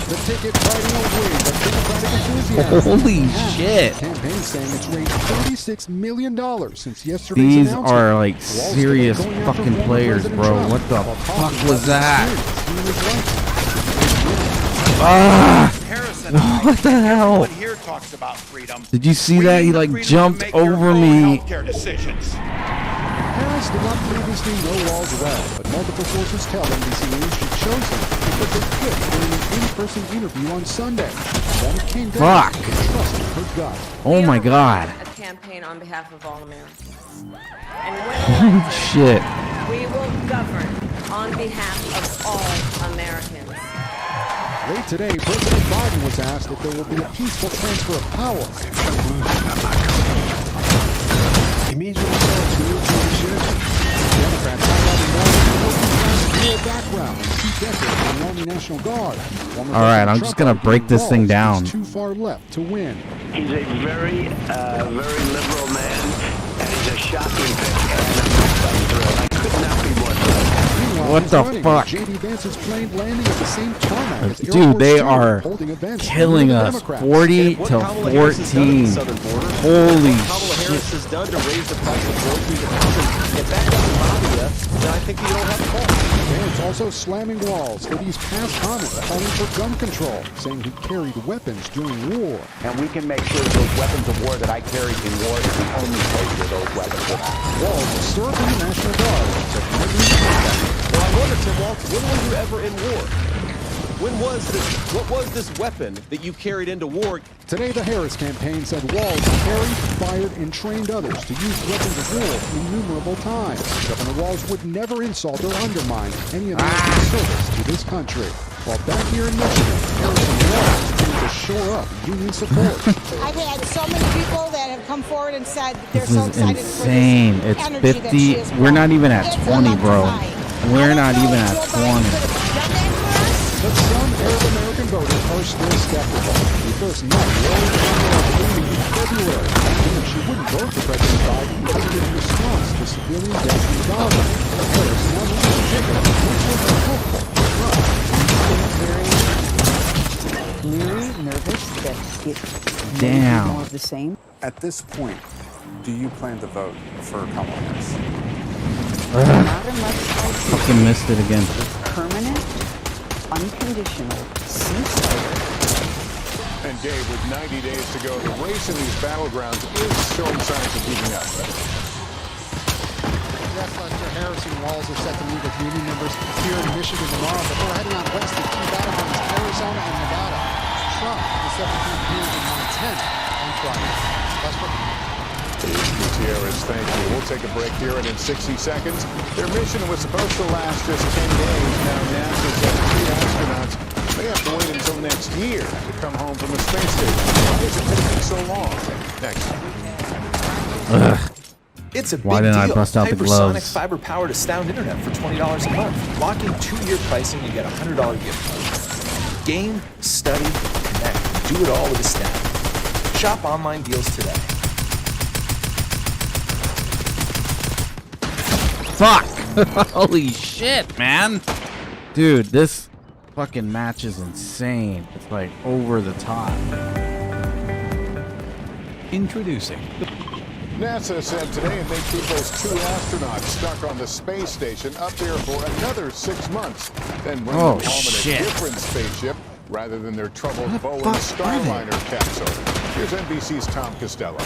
The ticket fighting away, but Democratic enthusiasm. Holy shit. The campaign saying it's raised $36 million since yesterday's These announcement. are like Walz serious going after fucking former players, President bro. Trump What the while fuck talking was about that? the experience he and his wife Ah! What the hell? Here talks about freedom. Did you see that? He like jumped over me. Harris did not previously know Walz well, but multiple sources tell NBC News she chose him because they clicked during an in-person interview on Sunday. Then it came down Fuck. to trusting her gut. Oh my god. A campaign on behalf of all Americans. Holy shit. We will govern on behalf of all Americans. Late today, President Biden was asked if there will be a peaceful transfer of power. Immediately Democrats highlighting Walz's background and key decades in the Army National Guard. Alright, I'm just gonna break this thing down. Too far left to win. He's a very liberal man, and he's a shocking pick. I could not be more thrilled. What the fuck? J.D. Vance's plane landing at the same tarmac as the Air Dude, Force they Two, are holding events killing for the us. Democrats. 40 to 14. Holy Kamala shit. Harris has done to raise the price of groceries and housing. If that doesn't bother you, then I think you don't have a fault. Vance also slamming Walz for these past comments calling for gun control, saying he carried weapons during war. And we can make sure that those weapons of war that I carried in war is the only place where those weapons are. Walz served in the National Guard, said never. Well, I wonder, Tim Walz, when were you ever in war? What was this weapon that you carried into war? Today, the Harris campaign said Walz carried, fired, and trained others to use weapons of war innumerable times. Governor Walz would never insult or undermine any American service to this country. While back here in Michigan, Harris and Walz trying to shore up union support. I've had so many people that have come forward and said that they're This so is excited insane. for this It's energy that she 50. has We're not brought. even at It's 20, bro. electrifying. We're not even at 20. But some Arab American voters are still skeptical. We first met Lori Campbell in February, claiming she wouldn't vote for President Biden because of his response to civilian deaths in Gaza. Harris now looks to ticket, which will be helpful for Trump. Very leery, nervous that it may Damn. be more of the same. At this point, do you plan to vote for Kamala Harris? Not unless I see Fucking missed it again. permanent, unconditional ceasefire. And Gabe, with 90 days to go, the race in these battlegrounds is showing signs of heating up. Yes, Lester, Harris and Walz are set to meet with union members here in Michigan tomorrow before heading out west to key battlegrounds, Arizona and Nevada. Trump is set to campaign in Montana on Friday. Lester? Gutierrez, thank you. We'll take a break here, and in 60 seconds, their mission was supposed to last just 10 days. Now NASA says 3 astronauts may have to wait until next year to come home from the space station. Why is it taking so long? Next. It's a big Why didn't I deal. bust out the Hypersonic gloves? fiber-powered Astound Internet for $20 a month. Lock in 2-year pricing and get a $100 gift card. Game, study, connect. Do it all with Astound. Shop online deals today. Fuck! Holy shit, man! Dude, this fucking match is insane. It's like over the top. Introducing. NASA said today it may keep those 2 astronauts stuck on the space station up there for another 6 months. Then bring them home in a different spaceship rather than their troubled Boeing Starliner capsule. Here's NBC's Tom Costello.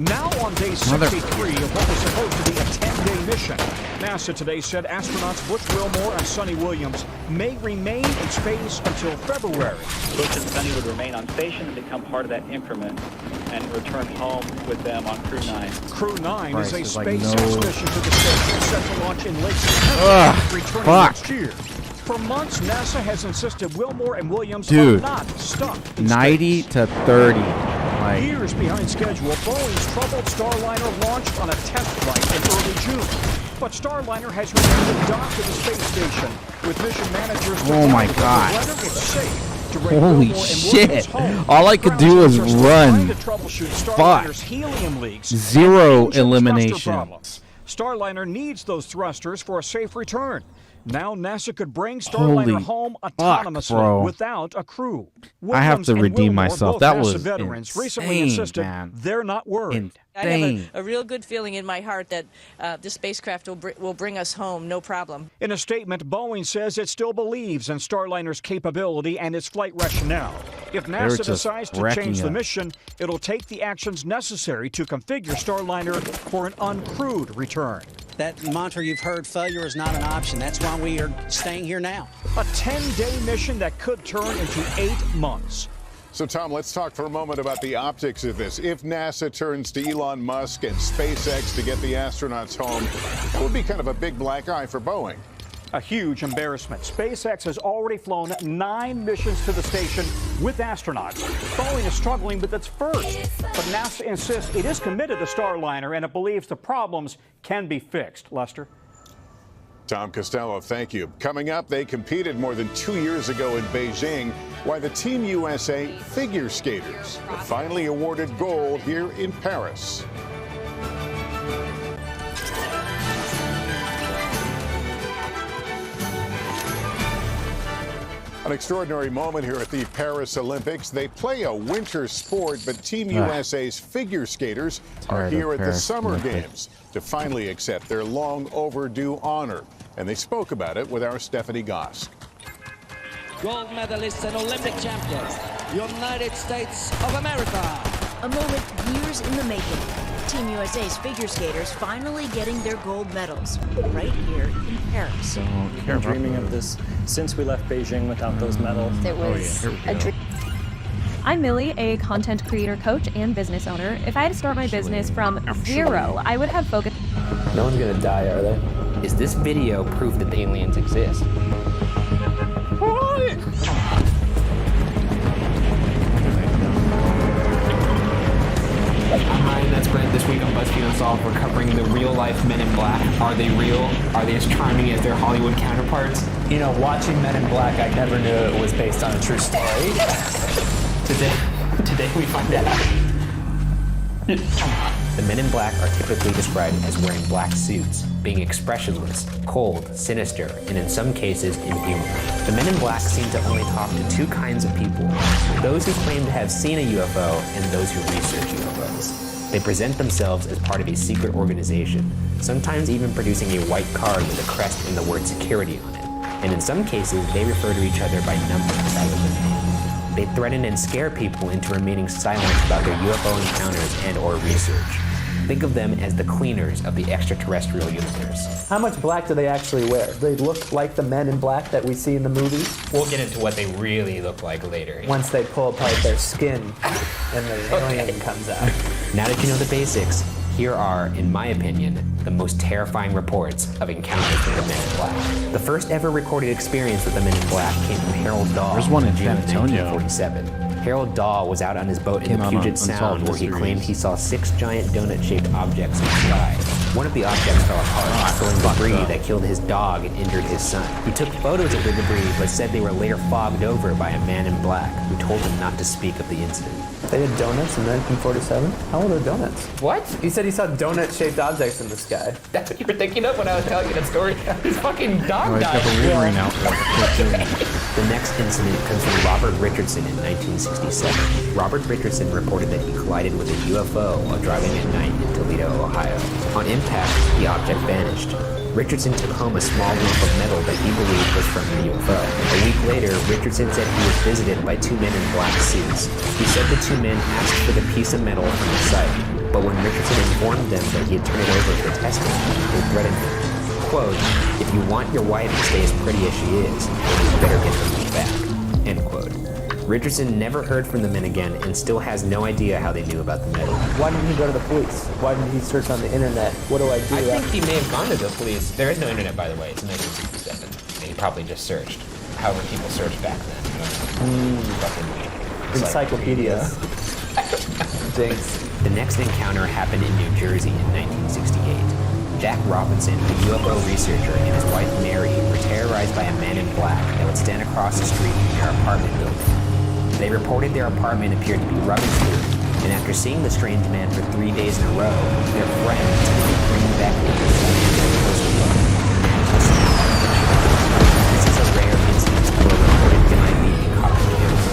Now on day 63 of what was supposed to be a 10-day mission, NASA today said astronauts Butch Wilmore and Sonny Williams may remain in space until February. Butch and Sonny would remain on station and become part of that increment and return home with them on Crew 9. Crew 9 Christ, is a like SpaceX mission to the station set to launch in late September, returning next year. For months, NASA has insisted Wilmore and Williams are not stuck in 90 space. to 30. Like, Years behind schedule, Boeing's troubled Starliner launched on a test flight in early June. But Starliner has remained docked to the space station, with mission managers oh my god. whether it's safe to bring Holy Wilmore and shit. Williams home. All I could do was Ground crews are still run. trying to troubleshoot Fuck. Starliner's helium leaks. 0 and engine thruster eliminations. problems. Starliner needs those thrusters for a safe return. Now NASA could bring Holy Starliner home fuck, autonomously bro. without a crew. I have to Williams and redeem Wilmore, myself. both That NASA was veterans, recently insane, insisted man. they're not worried. I have a real good feeling in my heart that the spacecraft will bring us home, no problem. In a statement, Boeing says it still believes in Starliner's capability and its flight rationale. If They were NASA just decides to wrecking change the us. mission, it'll take the actions necessary to configure Starliner for an uncrewed return. That mantra you've heard, failure is not an option. That's why we are staying here now. A 10-day mission that could turn into 8 months. So, Tom, let's talk for a moment about the optics of this. If NASA turns to Elon Musk and SpaceX to get the astronauts home, that would be kind of a big black eye for Boeing. A huge embarrassment. SpaceX has already flown 9 missions to the station with astronauts. Boeing is struggling with its first, but NASA insists it is committed to Starliner and it believes the problems can be fixed. Lester? Tom Costello, thank you. Coming up, they competed more than 2 years ago in Beijing, while the Team USA figure skaters were finally awarded gold here in Paris. An extraordinary moment here at the Paris Olympics. They play a winter sport, but Team USA's figure skaters are here at the Summer Games to finally accept their long overdue honor. And they spoke about it with our Stephanie Gosk. Gold medalists and Olympic champions, United States of America. A moment years in the making. Team USA's figure skaters finally getting their gold medals right here in Paris. Don't care about dreaming of this since we left Beijing without those medals. It was a dream. I'm Millie, a content creator, coach, and business owner. If I had to start my business from zero, I would have focused. No one's gonna die, are they? Is this video proof that the aliens exist? I'm Ryan, that's Brent. This week on BuzzFeed Unsolved, we're covering the real-life Men in Black. Are they real? Are they as charming as their Hollywood counterparts? You know, watching Men in Black, I never knew it was based on a true story. Today we find out. The Men in Black are typically described as wearing black suits, being expressionless, cold, sinister, and in some cases, inhuman. The Men in Black seem to only talk to two kinds of people: those who claim to have seen a UFO and those who research UFOs. They present themselves as part of a secret organization, sometimes even producing a white card with a crest and the word security on it. And in some cases, they refer to each other by numbers rather than names. They threaten and scare people into remaining silent about their UFO encounters and or research. Think of them as the cleaners of the extraterrestrial universe. How much black do they actually wear? Do they look like the Men in Black that we see in the movies? We'll get into what they really look like later. Once they pull apart their skin and the alien comes out. Now that you know the basics, here are, in my opinion, the most terrifying reports of encounters with the Men in Black. The first ever recorded experience with the Men in Black came from Harold Dahl. There's one in June San Antonio. 1947. Harold Dahl was out on his boat in the Puget Sound where he claimed he saw 6 giant donut-shaped objects in the sky. One of the objects fell apart, throwing debris that killed his dog and injured his son. He took photos of the debris, but said they were later fogged over by a man in black who told him not to speak of the incident. They had donuts in 1947? How old are donuts? What? He said he saw donut-shaped objects in the sky. That's what you were thinking of when I was telling you that story? His fucking dog died. The next incident comes from Robert Richardson in 1967. Robert Richardson reported that he collided with a UFO while driving at night in Toledo, Ohio. On impact, the object vanished. Richardson took home a small lump of metal that he believed was from the UFO. A week later, Richardson said he was visited by 2 men in black suits. He said the 2 men asked for the piece of metal from the site, but when Richardson informed them that he had turned it over for testing, they threatened him. Quote, "If you want your wife to stay as pretty as she is, then you better get the meat back." End quote. Richardson never heard from the men again and still has no idea how they knew about the metal. Why didn't he go to the police? Why didn't he search on the internet? What do I do? I think he may have gone to the police. There is no internet, by the way. It's 1967. He probably just searched. However people searched back then. Encyclopedias. Jinx. The next encounter happened in New Jersey in 1968. Jack Robinson, a UFO researcher, and his wife Mary were terrorized by a man in black that would stand across the street from their apartment building. They reported their apartment appeared to be rubbish-proof, and after seeing the strange man for 3 days in a row, their friends bring back the closer look. This is a rare instance of a reported nightly copy cams.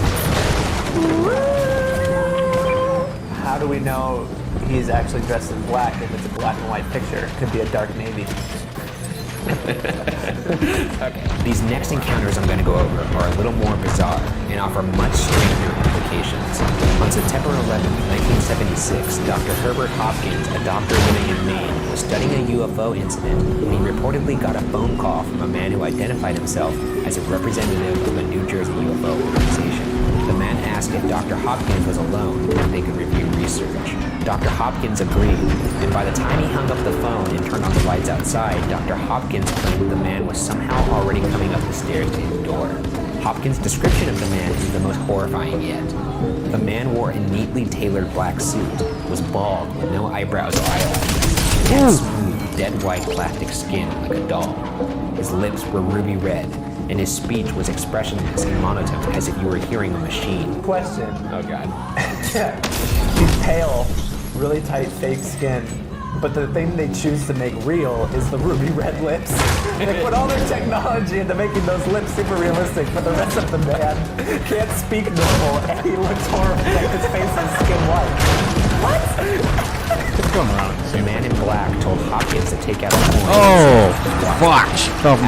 How do we know he's actually dressed in black if it's a black and white picture? It could be a dark navy. Okay. These next encounters I'm going to go over are a little more bizarre and offer much stranger implications. On September 11, 1976, Dr. Herbert Hopkins, a doctor living in Maine, was studying a UFO incident when he reportedly got a phone call from a man who identified himself as a representative of a New Jersey UFO organization. The man asked if Dr. Hopkins was alone and if they could review research. Dr. Hopkins agreed, and by the time he hung up the phone and turned on the lights outside, Dr. Hopkins claimed the man was somehow already coming up the stairs to his door. Hopkins' description of the man is the most horrifying yet. The man wore a neatly tailored black suit, was bald with no eyebrows or eyelashes, and had smooth, dead white plastic skin like a doll. His lips were ruby red, and his speech was expressionless and monotone as if you were hearing a machine. Question. Oh god. He's pale, really tight fake skin, but the thing they choose to make real is the ruby red lips. They put all their technology into making those lips super realistic, but the rest of the man can't speak normal, and he looks horrible, like his face is skin white. What? What's going around? The man in black told Hopkins to take out a coin. Oh, fuck!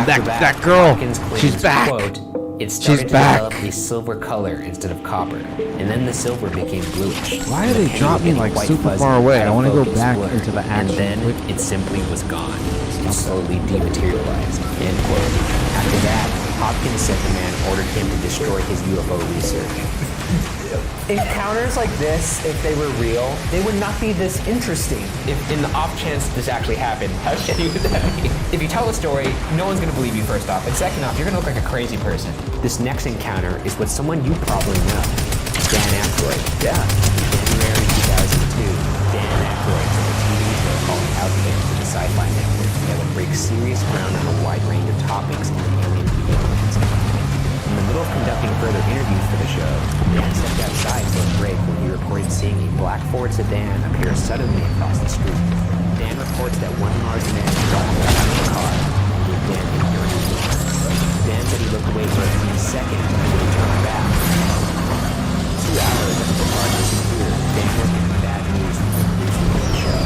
That girl. Hopkins claims, She's back. Quote, It started to develop a silver color instead of copper, and then the silver became bluish. Why do they drop me like super far away? I want to go back into the action. And then it simply was gone. It slowly dematerialized. End quote. After that, Hopkins said the man ordered him to destroy his UFO research. Encounters like this, if they were real, they would not be this interesting. If in the off chance this actually happened, how shitty would that be? If you tell the story, no one's gonna believe you first off, and second off, you're gonna look like a crazy person. This next encounter is with someone you probably know, Dan Aykroyd. Yeah. In February 2002, Dan Aykroyd took a TV show called Out There for the Sci-Fi Network that would break serious ground on a wide range of topics in the alien landscape. In the middle of conducting further interviews for the show, Dan stepped outside for a break when he reported seeing a black Ford sedan appear suddenly across the street. Dan reports that one large man dropped out of the car and gave Dan a dirty look. Dan said he looked away for a few seconds and then he turned back. 2 hours after the car disappeared, Dan was getting bad news from the producer of the show.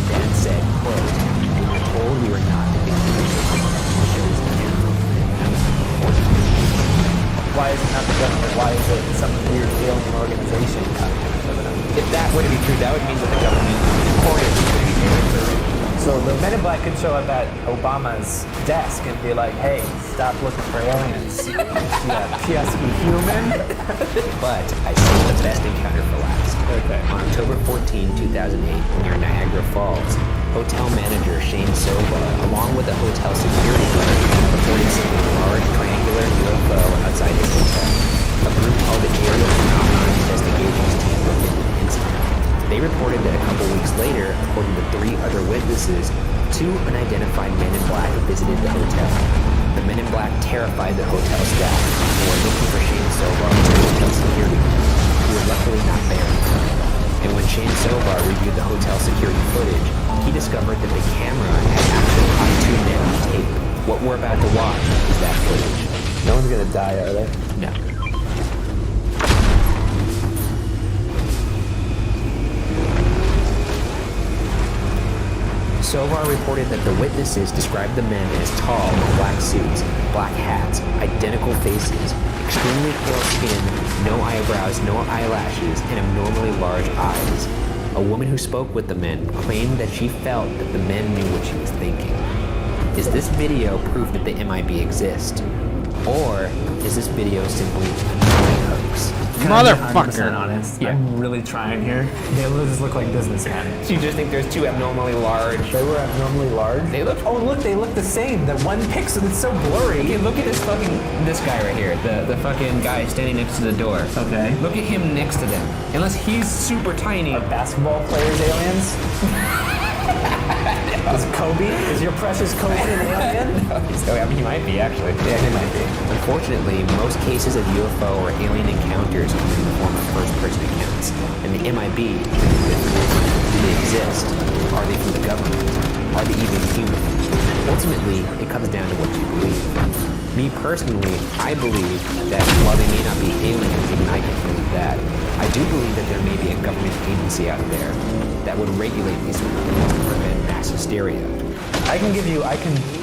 Dan said, quote, "We were told we were not to be the show's general, and that was important." Why is it not the government? Why is it some weird alien organization? If that were to be true, that would mean that the government reported to be alien. So the Men in Black could show up at Obama's desk and be like, "Hey, stop looking for aliens. Yeah, just be human." But I saved the best encounter for last. Okay. On October 14, 2008, near Niagara Falls, hotel manager Shane Sova, along with the hotel security guard, reported seeing a large triangular UFO outside his hotel. A group called the Aerial Phenomenon Investigations Team looked into the incident. They reported that a couple weeks later, according to 3 other witnesses, 2 unidentified men in black visited the hotel. The men in black terrified the hotel staff and were looking for Shane Sova and the hotel security guard, who were luckily not there. And when Shane Sovar reviewed the hotel security footage, he discovered that the camera had actually caught 2 men on tape. What we're about to watch is that footage. No one's gonna die, are they? No. Sovar reported that the witnesses described the men as tall in black suits, black hats, identical faces, extremely pale skin, no eyebrows, no eyelashes, and abnormally large eyes. A woman who spoke with the men claimed that she felt that the men knew what she was thinking. Is this video proof that the MIB exist? Or is this video simply a hoax? Motherfucker! Honest. Yeah. I'm really trying here. They just look like businessmen. So you just think there's 2 abnormally large? They were abnormally large? They look. Oh, look, they look the same. That one pixel, it's so blurry. Okay, look at this guy right here. The fucking guy standing next to the door. Okay. Look at him next to them. Unless he's super tiny. Are basketball players aliens? Is Kobe? Is your precious Kobe an alien? No, I mean, he might be, actually. Yeah, he might be. Unfortunately, most cases of UFO or alien encounters come in the form of first-person accounts. And the MIB, do they exist? Are they from the government? Are they even human? Ultimately, it comes down to what you believe. Me personally, I believe that while they may not be aliens, even I can believe that, I do believe that there may be a government agency out there that would regulate these phenomena to prevent mass hysteria. I can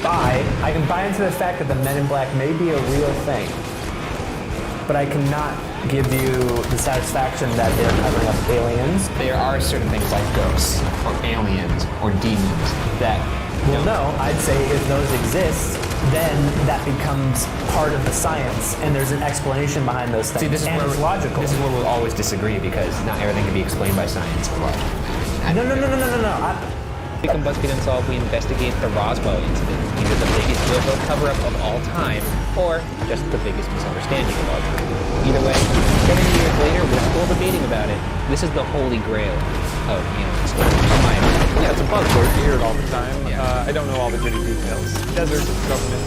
buy into the fact that the Men in Black may be a real thing, but I cannot give you the satisfaction that they're covering up aliens. There are certain things like ghosts, or aliens, or demons that... Well, no, I'd say if those exist, then that becomes part of the science, and there's an explanation behind those things. See, this is and where it's logical. This is where we'll always disagree, because not everything can be explained by science or logic. No. Become BuzzFeed Unsolved, we investigate the Roswell incident, either the biggest UFO cover-up of all time, or just the biggest misunderstanding of all time. Either way, 70 years later, we're still debating about it. This is the holy grail of alien stories. Yeah, it's a buzzword. You hear it all the time. Yeah. I don't know all the nitty details. Desert, government,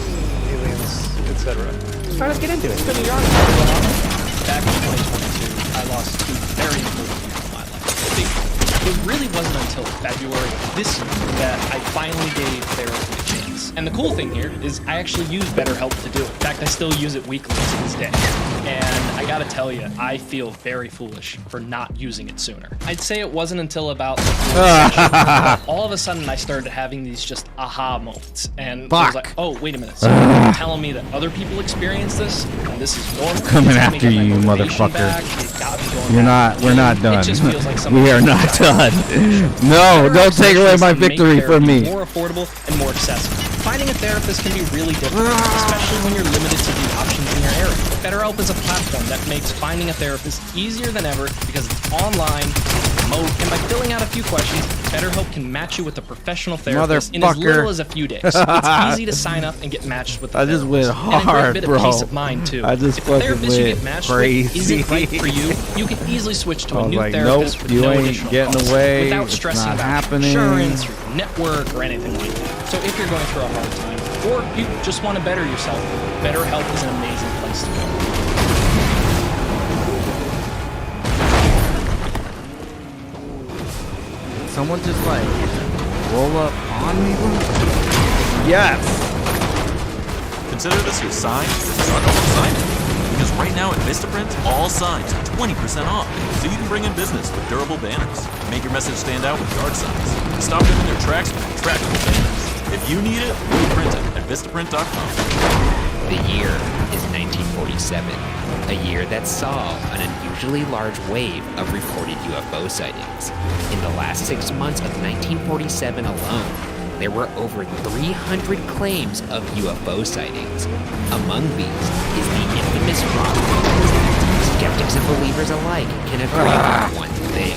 aliens, etc. Let's get into it. Back in 2022, I lost 2 very important people in my life. It really wasn't until February of this year that I finally gave therapy a chance. And the cool thing here is I actually use BetterHelp to do it. In fact, I still use it weekly to this day. And I gotta tell you, I feel very foolish for not using it sooner. I'd say it wasn't until about all of a sudden I started having these just aha moments. And I was like, oh, wait a minute. So you're telling me that other people experience this? And this is normal? Coming after you, motherfucker. We're not done. It just feels like we are not done. No, don't take away my victory from me. More affordable and more accessible. Finding a therapist can be really difficult, especially when you're limited to the options in your area. BetterHelp is a platform that makes finding a therapist easier than ever because it's online, remote, and by filling out a few questions, BetterHelp can match you with a professional therapist in as little as a few days. It's easy to sign up and get matched with a therapist. I just went hard, and a bit bro. of peace of mind too. I just if the therapist you went get matched crazy. with isn't right for you, you can easily switch to a new like, therapist nope, with you no ain't additional getting costs, away. without It's stressing not about happening. insurance, your network, or anything like that. So if you're going through a hard time, or you just want to better yourself, BetterHelp is an amazing place to go. Someone just like roll up on me, bro? Yes. Consider this your sign to start off signing. Because right now at Vistaprint, all signs are 20% off. So you can bring in business with durable banners. Make your message stand out with yard signs. Stop them in their tracks with retractable banners. If you need it, we'll print it at Vistaprint.com. The year is 1947, a year that saw an unusually large wave of reported UFO sightings. In the last 6 months of 1947 alone, there were over 300 claims of UFO sightings. Among these is the infamous Roswell incident. Skeptics and believers alike can agree on one thing.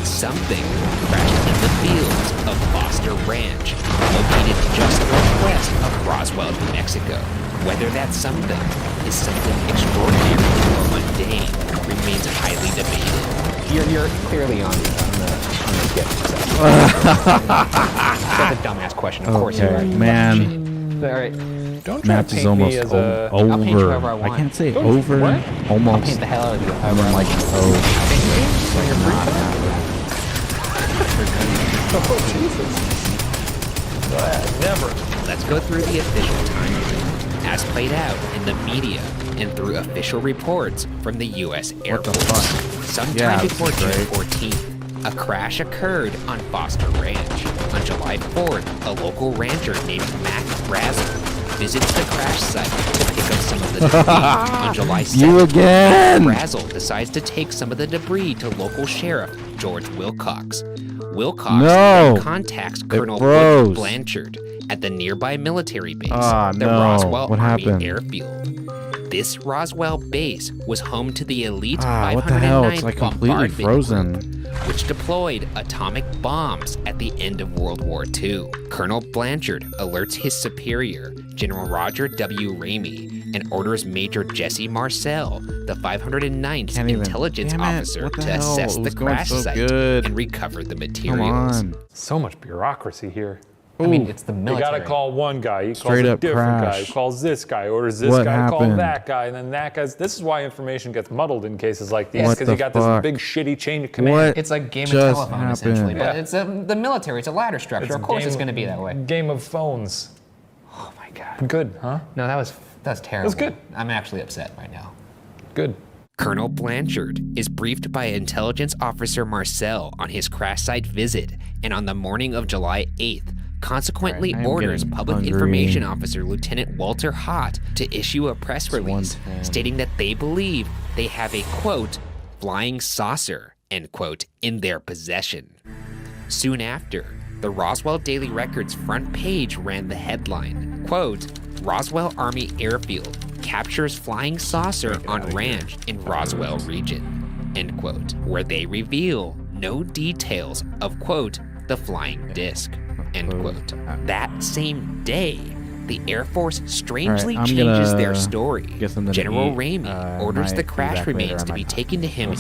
Something crashed in the fields of Foster Ranch, located just northwest of Roswell, New Mexico. Whether that something is something extraordinary or mundane remains highly debated. You're clearly on the skeptic side. That's a dumbass question. Of course you are. Man. All right. Don't try Match to is paint almost me as over. I'll paint you however I want. I can't say Don't- over. what? Almost. I'll paint the hell out of you. And then like Oh, Jesus. Never. Let's go through the official timeline, as played out in the media and through official reports from the U.S. Air Force. Sometime before June 14th, a crash occurred on Foster Ranch. On July 4th, a local rancher named Mac Brazel visits the crash site to pick up some of the debris. On July 7th, You again! Brazel decides to take some of the debris to local sheriff George Wilcox. Wilcox No! then contacts It Colonel froze. Butch Blanchard at the nearby military base, Ah, the no. Roswell What Army happened? Airfield. This Roswell base was home to the elite What the hell? It's 509th like completely Bombardment frozen. Group, which deployed atomic bombs at the end of World War II. Colonel Blanchard alerts his superior, General Roger W. Ramey, and orders Major Jesse Marcel, the 509th intelligence officer, to assess the crash site and recover the materials. So much bureaucracy here. I mean, it's the You military. gotta call one guy, he calls Straight a up different guy, crash. he calls this guy, orders this What guy to call happened? that guy, and then that guy's. This is why information gets muddled in cases like these, What because you the got fuck? this big shitty chain of command. What It's like Game of just Telephone, happened? essentially. But Yeah. it's the military. It's a ladder structure. Of course it's going to be that way. Game of phones. Oh, my God. Good, huh? No, that's terrible. good. I'm actually upset right now. Good. Colonel Blanchard is briefed by Intelligence Officer Marcel on his crash site visit, and on the morning of July 8th, consequently I am orders getting Public hungry. Information Officer Lieutenant Walter Hott to issue a press release stating that they believe they have a, quote, flying saucer, end quote, in their possession. Soon after, the Roswell Daily Record's front page ran the headline, quote, Roswell Army Airfield captures flying saucer on ranch in Roswell region, end quote, where they reveal no details of, quote, the flying disc, end quote. That same day, the Air Force strangely I'm changes gonna their story. get something to General eat. Ramey orders Might the be crash back later. remains I to be might not. taken to him